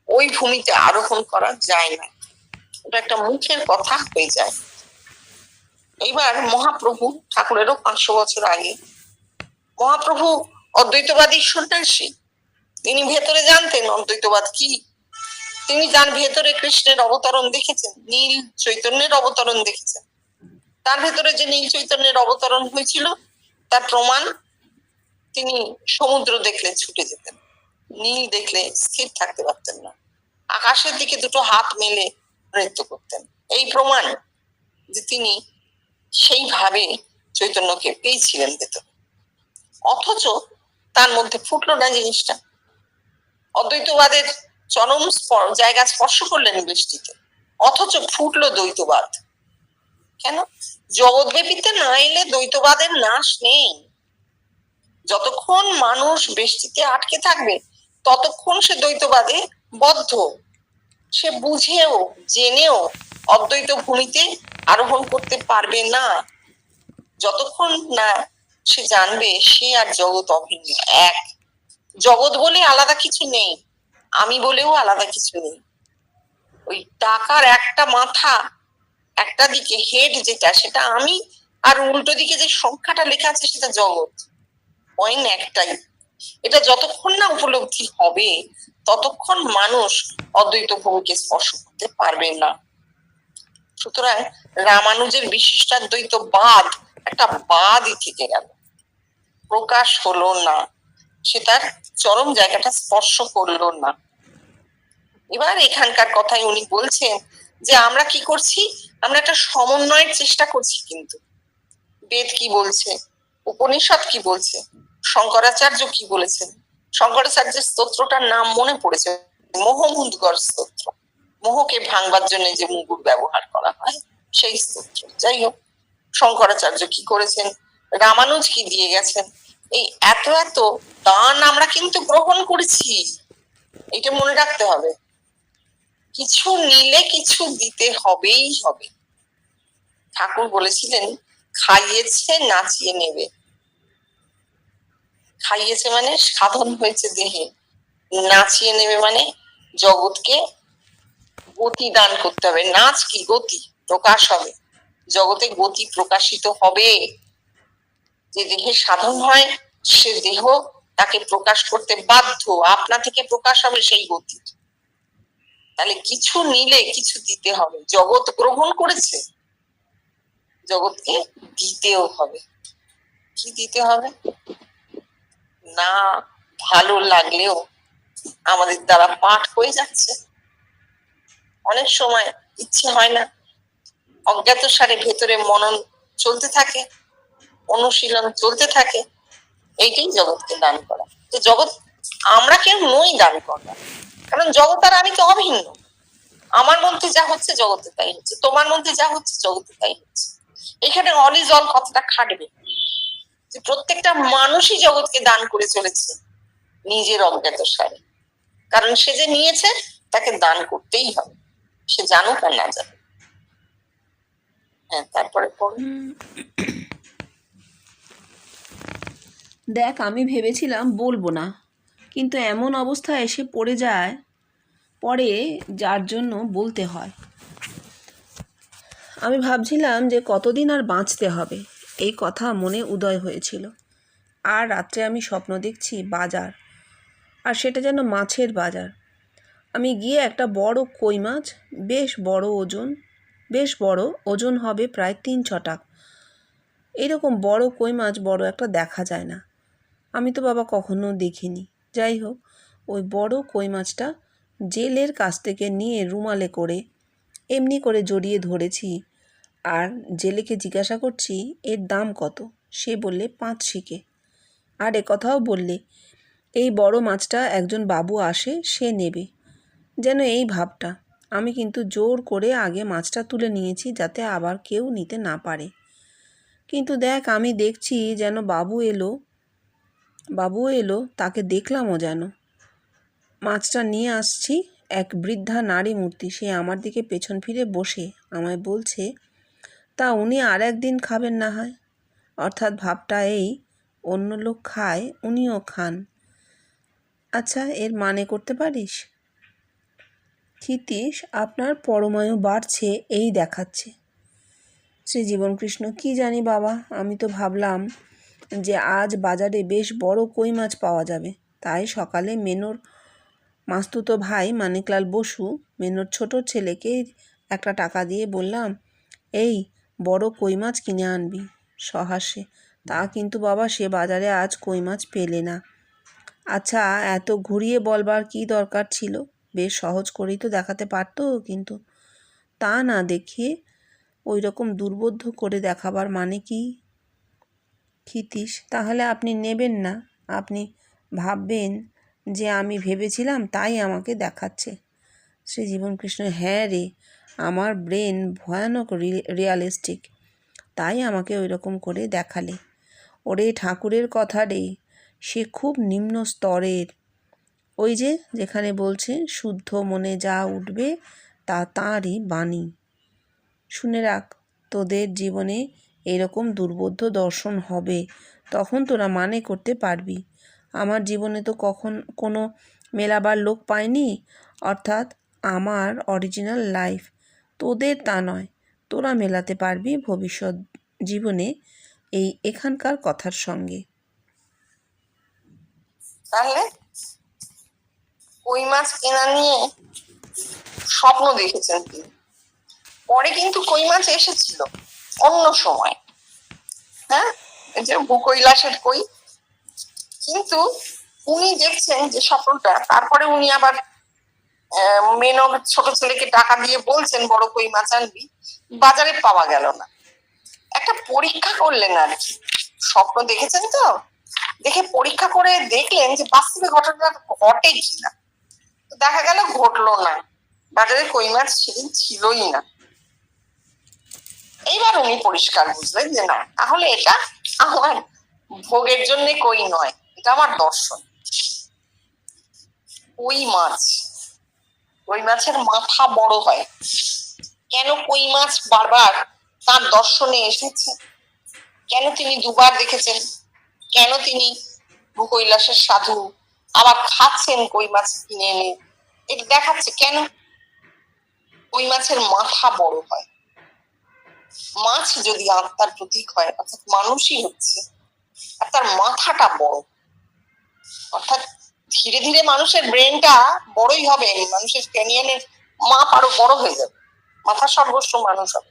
ওই ভূমিতে আরোহণ করা যায় না, ওটা একটা মুখের কথা হয়ে যায়। এইবার মহাপ্রভু ঠাকুরেরও 500 বছর আগে মহাপ্রভু অদ্বৈতবাদী সন্ন্যাসী, তিনি ভেতরে জানতেন অদ্বৈতবাদ কি। তিনি যার ভেতরে কৃষ্ণের অবতরণ দেখেছেন, নীল চৈতন্যের অবতরণ দেখেছেন। তার ভেতরে যে নীল চৈতন্যের অবতরণ হয়েছিল তার প্রমাণ তিনি সমুদ্র দেখলে ছুটে যেতেন, নীল দেখলে স্থির থাকতে পারতেন না, আকাশের দিকে দুটো হাত মেলে নৃত্য করতেন। এই প্রমাণ যে তিনি সেইভাবে চৈতন্যকে পেয়েছিলেন ভেতরে। অথচ তার মধ্যে ফুটলো না জিনিসটা। অদ্বৈতবাদের চরম জায়গা স্পর্শ করলেন বৃষ্টিতে, অথচ ফুটলো দ্বৈতবাদ। কেন? জগৎব্যাপীতে না এলে দ্বৈতবাদের নাশ নেই। যতক্ষণ মানুষ বৃষ্টিতে আটকে থাকবে ততক্ষণ সে দ্বৈতবাদে বদ্ধ। সে বুঝেও জেনেও অদ্বৈত ভূমিতে আরোহণ করতে পারবে না, যতক্ষণ না সে জানবে সে আর জগৎ অভিন্ন এক। জগৎ বলে আলাদা কিছু নেই, আমি বলেও আলাদা কিছু নেই। ওই টাকার একটা মাথা, একটা দিকে হেড যেটা, সেটা আমি, আর উল্টো দিকে যে সংখ্যাটা লেখা আছে সেটা জগৎ। পয়েন্ট একটাই। এটা যতক্ষণ না উপলব্ধি হবে ততক্ষণ মানুষ অদ্বৈত ভূমিকে স্পর্শ করতে পারবে না। সুতরাং রামানুজের বিশিষ্টাদ্বৈত বাদ একটা বাদই থেকে গেল, প্রকাশ হলো না, সে তার চরম জায়গাটা স্পর্শ করলো না। এবার এখানকার কথাই উনি বলছেন যে আমরা কি করছি, আমরা একটা সমন্বয়ের চেষ্টা করছি। কিন্তু বেদ কি বলছে, উপনিষদ কি বলছে, শঙ্করাচার্য কি বলেছেন? শঙ্করাচার্যের স্তোত্রটার নাম মনে পড়েছে, মোহমুদ্গর স্তোত্র। মোহকে ভাঙবার জন্য যে মুগুর ব্যবহার করা হয় সেই স্তোত্র। যাই হোক, শঙ্করাচার্য কি করেছেন, রামানুজ কি দিয়ে গেছেন, এই এত এত দান আমরা কিন্তু গ্রহণ করেছি, এটা মনে রাখতে হবে। কিছু নিলে কিছু দিতে হবেই হবে। ঠাকুর বলেছিলেন খাইয়েছে নাচিয়ে নেবে। খাইয়েছে মানে সাধন হয়েছে দেহে, নাচিয়ে নেবে মানে জগৎকে গতি দান করতে হবে। নাচ কি? গতি প্রকাশ হবে, জগতে গতি প্রকাশিত হবে। যে দেহে সাধন হয় সে দেহ তাকে প্রকাশ করতে বাধ্য, আপনা থেকে প্রকাশ হবে সেই গতি। তাহলে কিছু নিলে কিছু দিতে হবে। জগৎ গ্রহণ করেছে, জগৎকে দিতেও হবে। কি দিতে হবে? না ভালো লাগলেও আমাদের দ্বারা পাঠ হয়ে যাচ্ছে, অনেক সময় ইচ্ছে হয় না, অজ্ঞাত সারে ভেতরে মনন চলতে থাকে, অনুশীলন চলতে থাকে, এইটাই জগৎকে দান করা। তো জগৎ আমরা কেউ নই দান করা, কারণ জগৎ আর আমি তো অভিন্ন। আমার মধ্যে যা হচ্ছে জগতে তাই হচ্ছে, তোমার মধ্যে যা হচ্ছে জগতে তাই হচ্ছে। এখানে অলিজল কথাটা খাটবে যে প্রত্যেকটা মানুষই জগৎকে দান করে চলেছে নিজের অজ্ঞাত সারে, কারণ সে যে নিয়েছে তাকে দান করতেই হবে, সে জানুক আর না জানুক। হ্যাঁ, তারপরে দেখ, আমি ভেবেছিলাম বলবো না, কিন্তু এমন অবস্থা এসে পড়ে যার জন্য বলতে হয়। আমি ভাবছিলাম যে কতদিন আর বাঁচতে হবে, এই কথা মনে উদয় হয়েছিল। আর রাত্রে আমি স্বপ্ন দেখছি বাজার, আর সেটা যেন মাছের বাজার। আমি গিয়ে একটা বড় কই মাছ, বেশ বড় ওজন হবে প্রায় 3-6 এরকম বড় কই মাছ বড় একটা দেখা যায় না, আমি তো বাবা কখনো দেখিনি। যাই হোক, ওই বড় কই মাছটা জেলের কাছ থেকে নিয়ে রুমালে করে এমনি করে জড়িয়ে ধরেছি, আর জেলেকে জিজ্ঞাসা করছি এর দাম কত। সে বললে 5 শিকে। আর কথাও বললে এই বড় মাছটা একজন বাবু আসে, সে নেবে, যেন এই ভাবটা। আমি কিন্তু জোর করে আগে মাছটা তুলে নিয়েছি যাতে আবার কেউ নিতে না পারে। কিন্তু দেখ, আমি দেখছি যেন বাবু এলো, তাকে দেখলামও যেন। মাছটা নিয়ে আসছি, এক বৃদ্ধা নারী মূর্তি, সে আমার দিকে পেছন ফিরে বসে আমায় বলছে, তা উনি আর একদিন খাবেন না হয়। অর্থাৎ ভাবটা এই, অন্য লোক খায় উনিও খান। আচ্ছা, এর মানে করতে পারিস? ক্ষিতীশ আপনার পরমায়ু বাড়ছে এই দেখাচ্ছে। শ্রী জীবনকৃষ্ণ: কি জানি বাবা, আমি তো ভাবলাম যে আজ বাজারে বেশ বড় কই মাছ পাওয়া যাবে। তাই সকালে মেনোর মাস্তুতো ভাই মানিকলাল বসু মেনোর ছোট ছেলেকে একটা টাকা দিয়ে বললাম, এই বড় কই মাছ কিনে আনবি। সহাস্যে, তা কিন্তু বাবা, সে বাজারে আজ কই মাছ পেলে না। আচ্ছা, এত ঘুরিয়ে বলবার কি দরকার ছিল? বেশ সহজ করেই তো দেখাতে পারতো। কিন্তু তা না দেখিয়ে ওই রকম দুর্বোধ্য করে দেখাবার মানে কি? ক্ষিতীশ, তাহলে আপনি নেবেন না? আপনি ভাববেন যে আমি ভেবেছিলাম তাই আমাকে দেখাচ্ছে। শ্রী জীবনকৃষ্ণ, হ্যাঁ রে, আমার ব্রেন ভয়ানক রিয়ালিস্টিক, তাই আমাকে ওই রকম করে দেখালে। ওরে ঠাকুরের কথা রে, সে খুব নিম্ন স্তরের। ওই যে যেখানে বলছে শুদ্ধ মনে যা উঠবে তা তাঁরই বাণী। শুনে রাখ, তোদের জীবনে এরকম দুর্বোধ্য দর্শন হবে, তখন তোরা মানে করতে পারবি। আমার জীবনে তো কখন কোনো মেলাবার লোক পাইনি, অর্থাৎ আমার অরিজিনাল লাইফ। তোদের তা নয়, তোরা মেলাতে পারবি ভবিষ্যৎ জীবনে এখানকার কথার সঙ্গে। তাহলে কই মাছ কেনা নিয়ে স্বপ্ন দেখেছেন তিনি। পরে কিন্তু কই মাছ এসেছিল অন্য সময়, হ্যাঁ, এই যে ভূকৈলাসের কই। কিন্তু উনি দেখছেন যে স্বপ্নটা, তারপরে উনি আবার মেনর ছোট ছেলেকে টাকা দিয়ে বলছেন বড় কই মাছ আনবি, বাজারে পাওয়া গেল না। একটা পরীক্ষা করলেন আর কি, স্বপ্ন দেখেছেন তো, দেখে পরীক্ষা করে দেখলেন যে বাস্তবে ঘটনাটা ঘটে কিনা। দেখা গেল ঘটলো না, বাজারে কই মাছ সেদিন ছিলই না। এইবার উনি পরিষ্কার বুঝলেন যে না, তাহলে এটা আমার ভোগের জন্য কই নয়, এটা আমার দর্শন। কই মাছ, কই মাছের মাথা বড় হয়। কেন কই মাছ বারবার তার দর্শনে এসেছে, কেন তিনি দুবার দেখেছেন, কেন তিনি ভূকৈলাসের সাধু আবার খাচ্ছেন কই মাছ কিনে এনে, এটা দেখাচ্ছে কেন। কই মাছের মাথা বড় হয়। মাছ যদি আত্মার প্রতীক হয়, অর্থাৎ মানুষই হচ্ছে, আর তার মাথাটা বড়, অর্থাৎ ধীরে ধীরে মানুষের ব্রেনটা বড়ই হবে, মানুষের ক্যানিয়নের মাপ আরো বড় হয়ে যাবে, মাথা সর্বস্ব মানুষ হবে।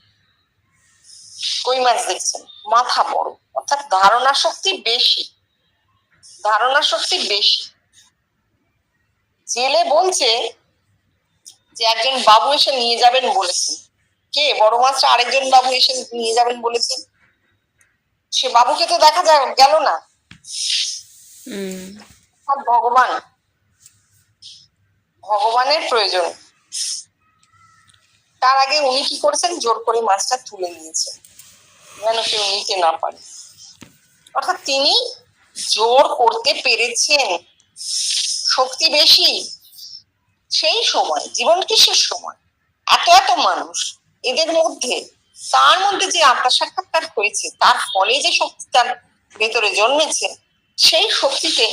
কই মাছ দেখছেন, মাথা বড়, অর্থাৎ ধারণা শক্তি বেশি, ধারণা শক্তি বেশি। জেলে বলছে যে একজন বাবু এসে নিয়ে যাবেন বলেছেন। কে? বড় মাছটা আরেকজন বাবু এসে নিয়ে যাবেন বলেছেন। সে বাবুকে তো দেখা গেল না। ভগবান, ভগবানের প্রয়োজন। তার আগে উনি কি করেছেন? জোর করে মাছটা তুলে নিয়েছেন যেন কেউ নিতে না পারে। অর্থাৎ তিনি জোর করতে পেরেছেন, শক্তি বেশি। সেই সময়, জীবন কিসের সময়, এত এত মানুষ, এদের মধ্যে তার মধ্যে যে আত্মা সাক্ষাৎকার হয়েছে, তার ফলে যে শক্তি তার ভেতরে জন্মেছে, সেই শক্তিতে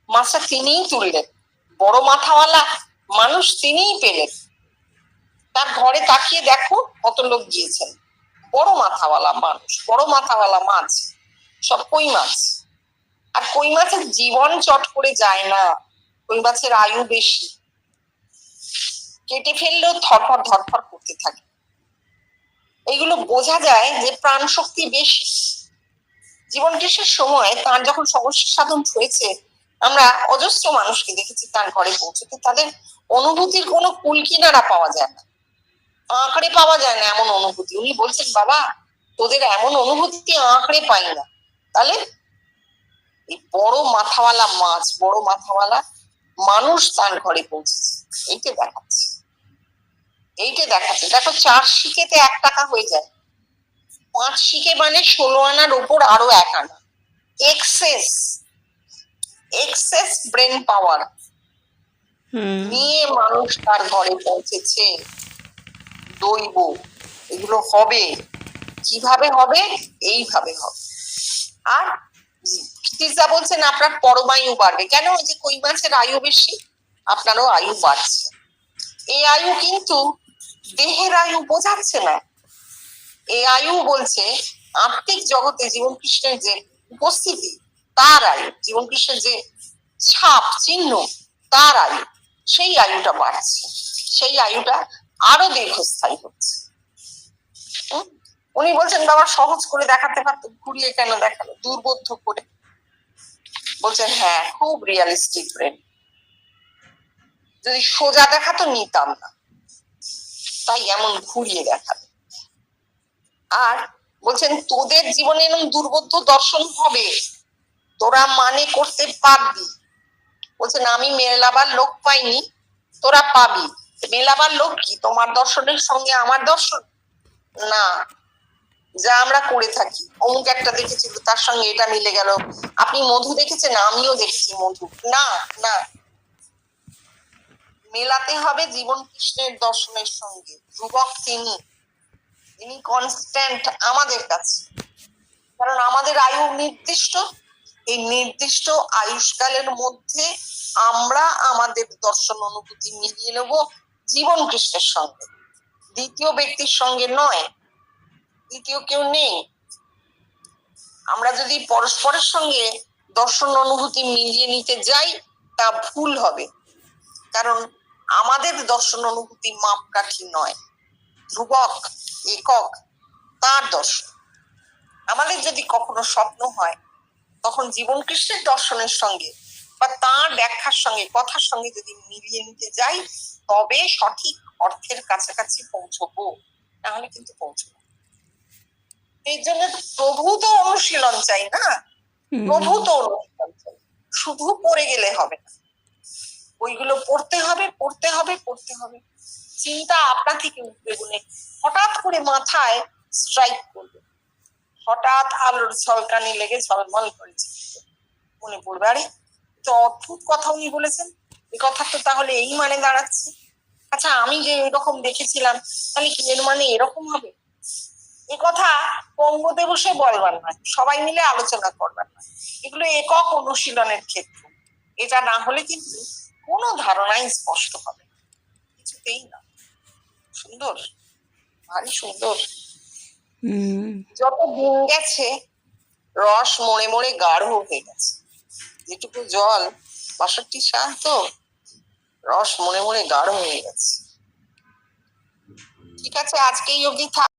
মাছটা তিনিই তুললেন। বড় মাথাওয়ালা মানুষ তিনিই পেলেন। তার ঘরে তাকিয়ে দেখো কত লোক গিয়েছেন, বড় মাথাওয়ালা মানুষ, বড় মাথাওয়ালা মাছ, সব কই মাছ। আর কই মাছের জীবন চট করে যায় না, কই মাছের আয়ু বেশি, কেটে ফেললেও ধরফর ধরফর করতে থাকে। এইগুলো বোঝা যায় যে প্রাণ শক্তি বেশি। জীবন শেষের সময় তার যখন সমস্যা সাধন হয়েছে, আমরা অজস্র মানুষকে দেখেছি তার ঘরে পৌঁছতে, তাদের অনুভূতির কোনো কুল কিনারা পাওয়া যায় না, আঁকড়ে পাওয়া যায় না এমন অনুভূতি। উনি বলছেন, বাবা তোদের এমন অনুভূতি আঁকড়ে পাই না। তাহলে এই বড় মাথাওয়ালা মাছ, বড় মাথাওয়ালা মানুষ তার ঘরে পৌঁছেছে, এইটা দেখাচ্ছে, এইটা দেখাচ্ছে। দেখো 4 শিকেতে 1 টাকা হয়ে যায়, 5 শিকে মানে 16 আনার উপর আরো 1 আনা। এক্সেস, এক্সেস ব্রেন পাওয়ার নিয়ে মানুষ তার ঘরে পৌঁছেছে। দৈব, এগুলো হবে। কিভাবে হবে? এইভাবে হবে। আর চিকিৎসা বলছেন আপনার পরমায়ু বাড়বে। কেন? যে কই মাছের আয়ু বেশি, আপনারও আয়ু বাড়ছে। এই আয়ু কিন্তু দেহের আয়ু বোঝাচ্ছে না, এই আয়ু বলছে আত্মিক জগতে জীবন কৃষ্ণের যে উপস্থিতি, তার আয়ু, জীবন কৃষ্ণের যে ছাপ চিহ্ন, তার আয়ু, সেই আয়ুটা বাড়ছে, সেই আয়ুটা আরো দীর্ঘস্থায়ী হচ্ছে। উনি বলছেন বাবা সহজ করে দেখাতে পারতো, ঘুরিয়ে কেন দেখালো, দুর্বোধ্য করে? বলছেন হ্যাঁ, খুব রিয়ালিস্টিক ব্রেন, যদি সোজা দেখাতো নিতাম না, তাই এমন ঘুরিয়ে দেখালো। আর বলছেন তোদের জীবনে এরকম দুর্বোধ্য দর্শন হবে, তোরা মানে করতে পারবি। বলছেন আমি মেলাবার লোক পাইনি, তোরা পাবি। মেলাবার লোক কি? তোমার দর্শনের সঙ্গে আমার দর্শন না, যা আমরা করে থাকি, অমুক একটা দেখেছি তার সঙ্গে এটা মিলে গেল, আপনি মধু দেখেছেন, আমিও দেখেছি মধু, না না, মেলাতে হবে জীবন কৃষ্ণের দর্শনের সঙ্গে। ধ্রুবক তিনি কনস্ট্যান্ট আমাদের কাছে, কারণ আমাদের আয়ু নির্দিষ্ট। এই নির্দিষ্ট আয়ুষ্কালের মধ্যে আমরা আমাদের দর্শন অনুভূতি মিলিয়ে নেব জীবন কৃষ্ণের সঙ্গে, দ্বিতীয় ব্যক্তির সঙ্গে নয়, দ্বিতীয় কেউ নেই। আমরা যদি পরস্পরের সঙ্গে দর্শন অনুভূতি মিলিয়ে নিতে যাই, তা ভুল হবে, কারণ আমাদের দর্শন অনুভূতি মাপকাঠি নয়, ধ্রুবক, একক, তার দর্শন। আমাদের যদি কখনো স্বপ্ন হয়, তখন জীবন কৃষ্ণের দর্শনের সঙ্গে বা তার ব্যাখ্যার সঙ্গে, কথার সঙ্গে যদি মিলিয়ে নিতে যাই, তবে সঠিক অর্থের কাছাকাছি পৌঁছবো, নাহলে কিন্তু পৌঁছবো। এই জন্য প্রভূ তো অনুশীলন চাই না, প্রভূ তো অনুশীলন চাই, শুধু পড়ে গেলে হবে না, বইগুলো পড়তে হবে, পড়তে হবে, পড়তে হবে। চিন্তা আপনা থেকে উঠবে, বলে হঠাৎ করে মাথায় স্ট্রাইক করবে, হঠাৎ আলোর ঝলকানি লেগে ঝলমল করেছে, মনে পড়বে আরে তো অদ্ভুত কথা উনি বলেছেন, এই কথা তো তাহলে এই মানে দাঁড়াচ্ছে। আচ্ছা আমি যে এরকম দেখেছিলাম, তাহলে কি এর মানে এরকম হবে? এ কথা পঙ্গতে বসে বলবার না, সবাই মিলে আলোচনা করবার না, এগুলো একক অনুশীলনের ক্ষেত্র। এটা না হলে কিন্তু কোনো ধারণাই স্পষ্ট হবে না, কিছুতেই না। সুন্দর, ভারী সুন্দর। যত দিন গেছে রস মরে মরে গাঢ় হয়ে গেছে, যেটুকু জল ৬২ সাল তো, রস মনে মনে গাঢ় হয়ে গেছে। ঠিক আছে, আজকে এই অবধি থাক।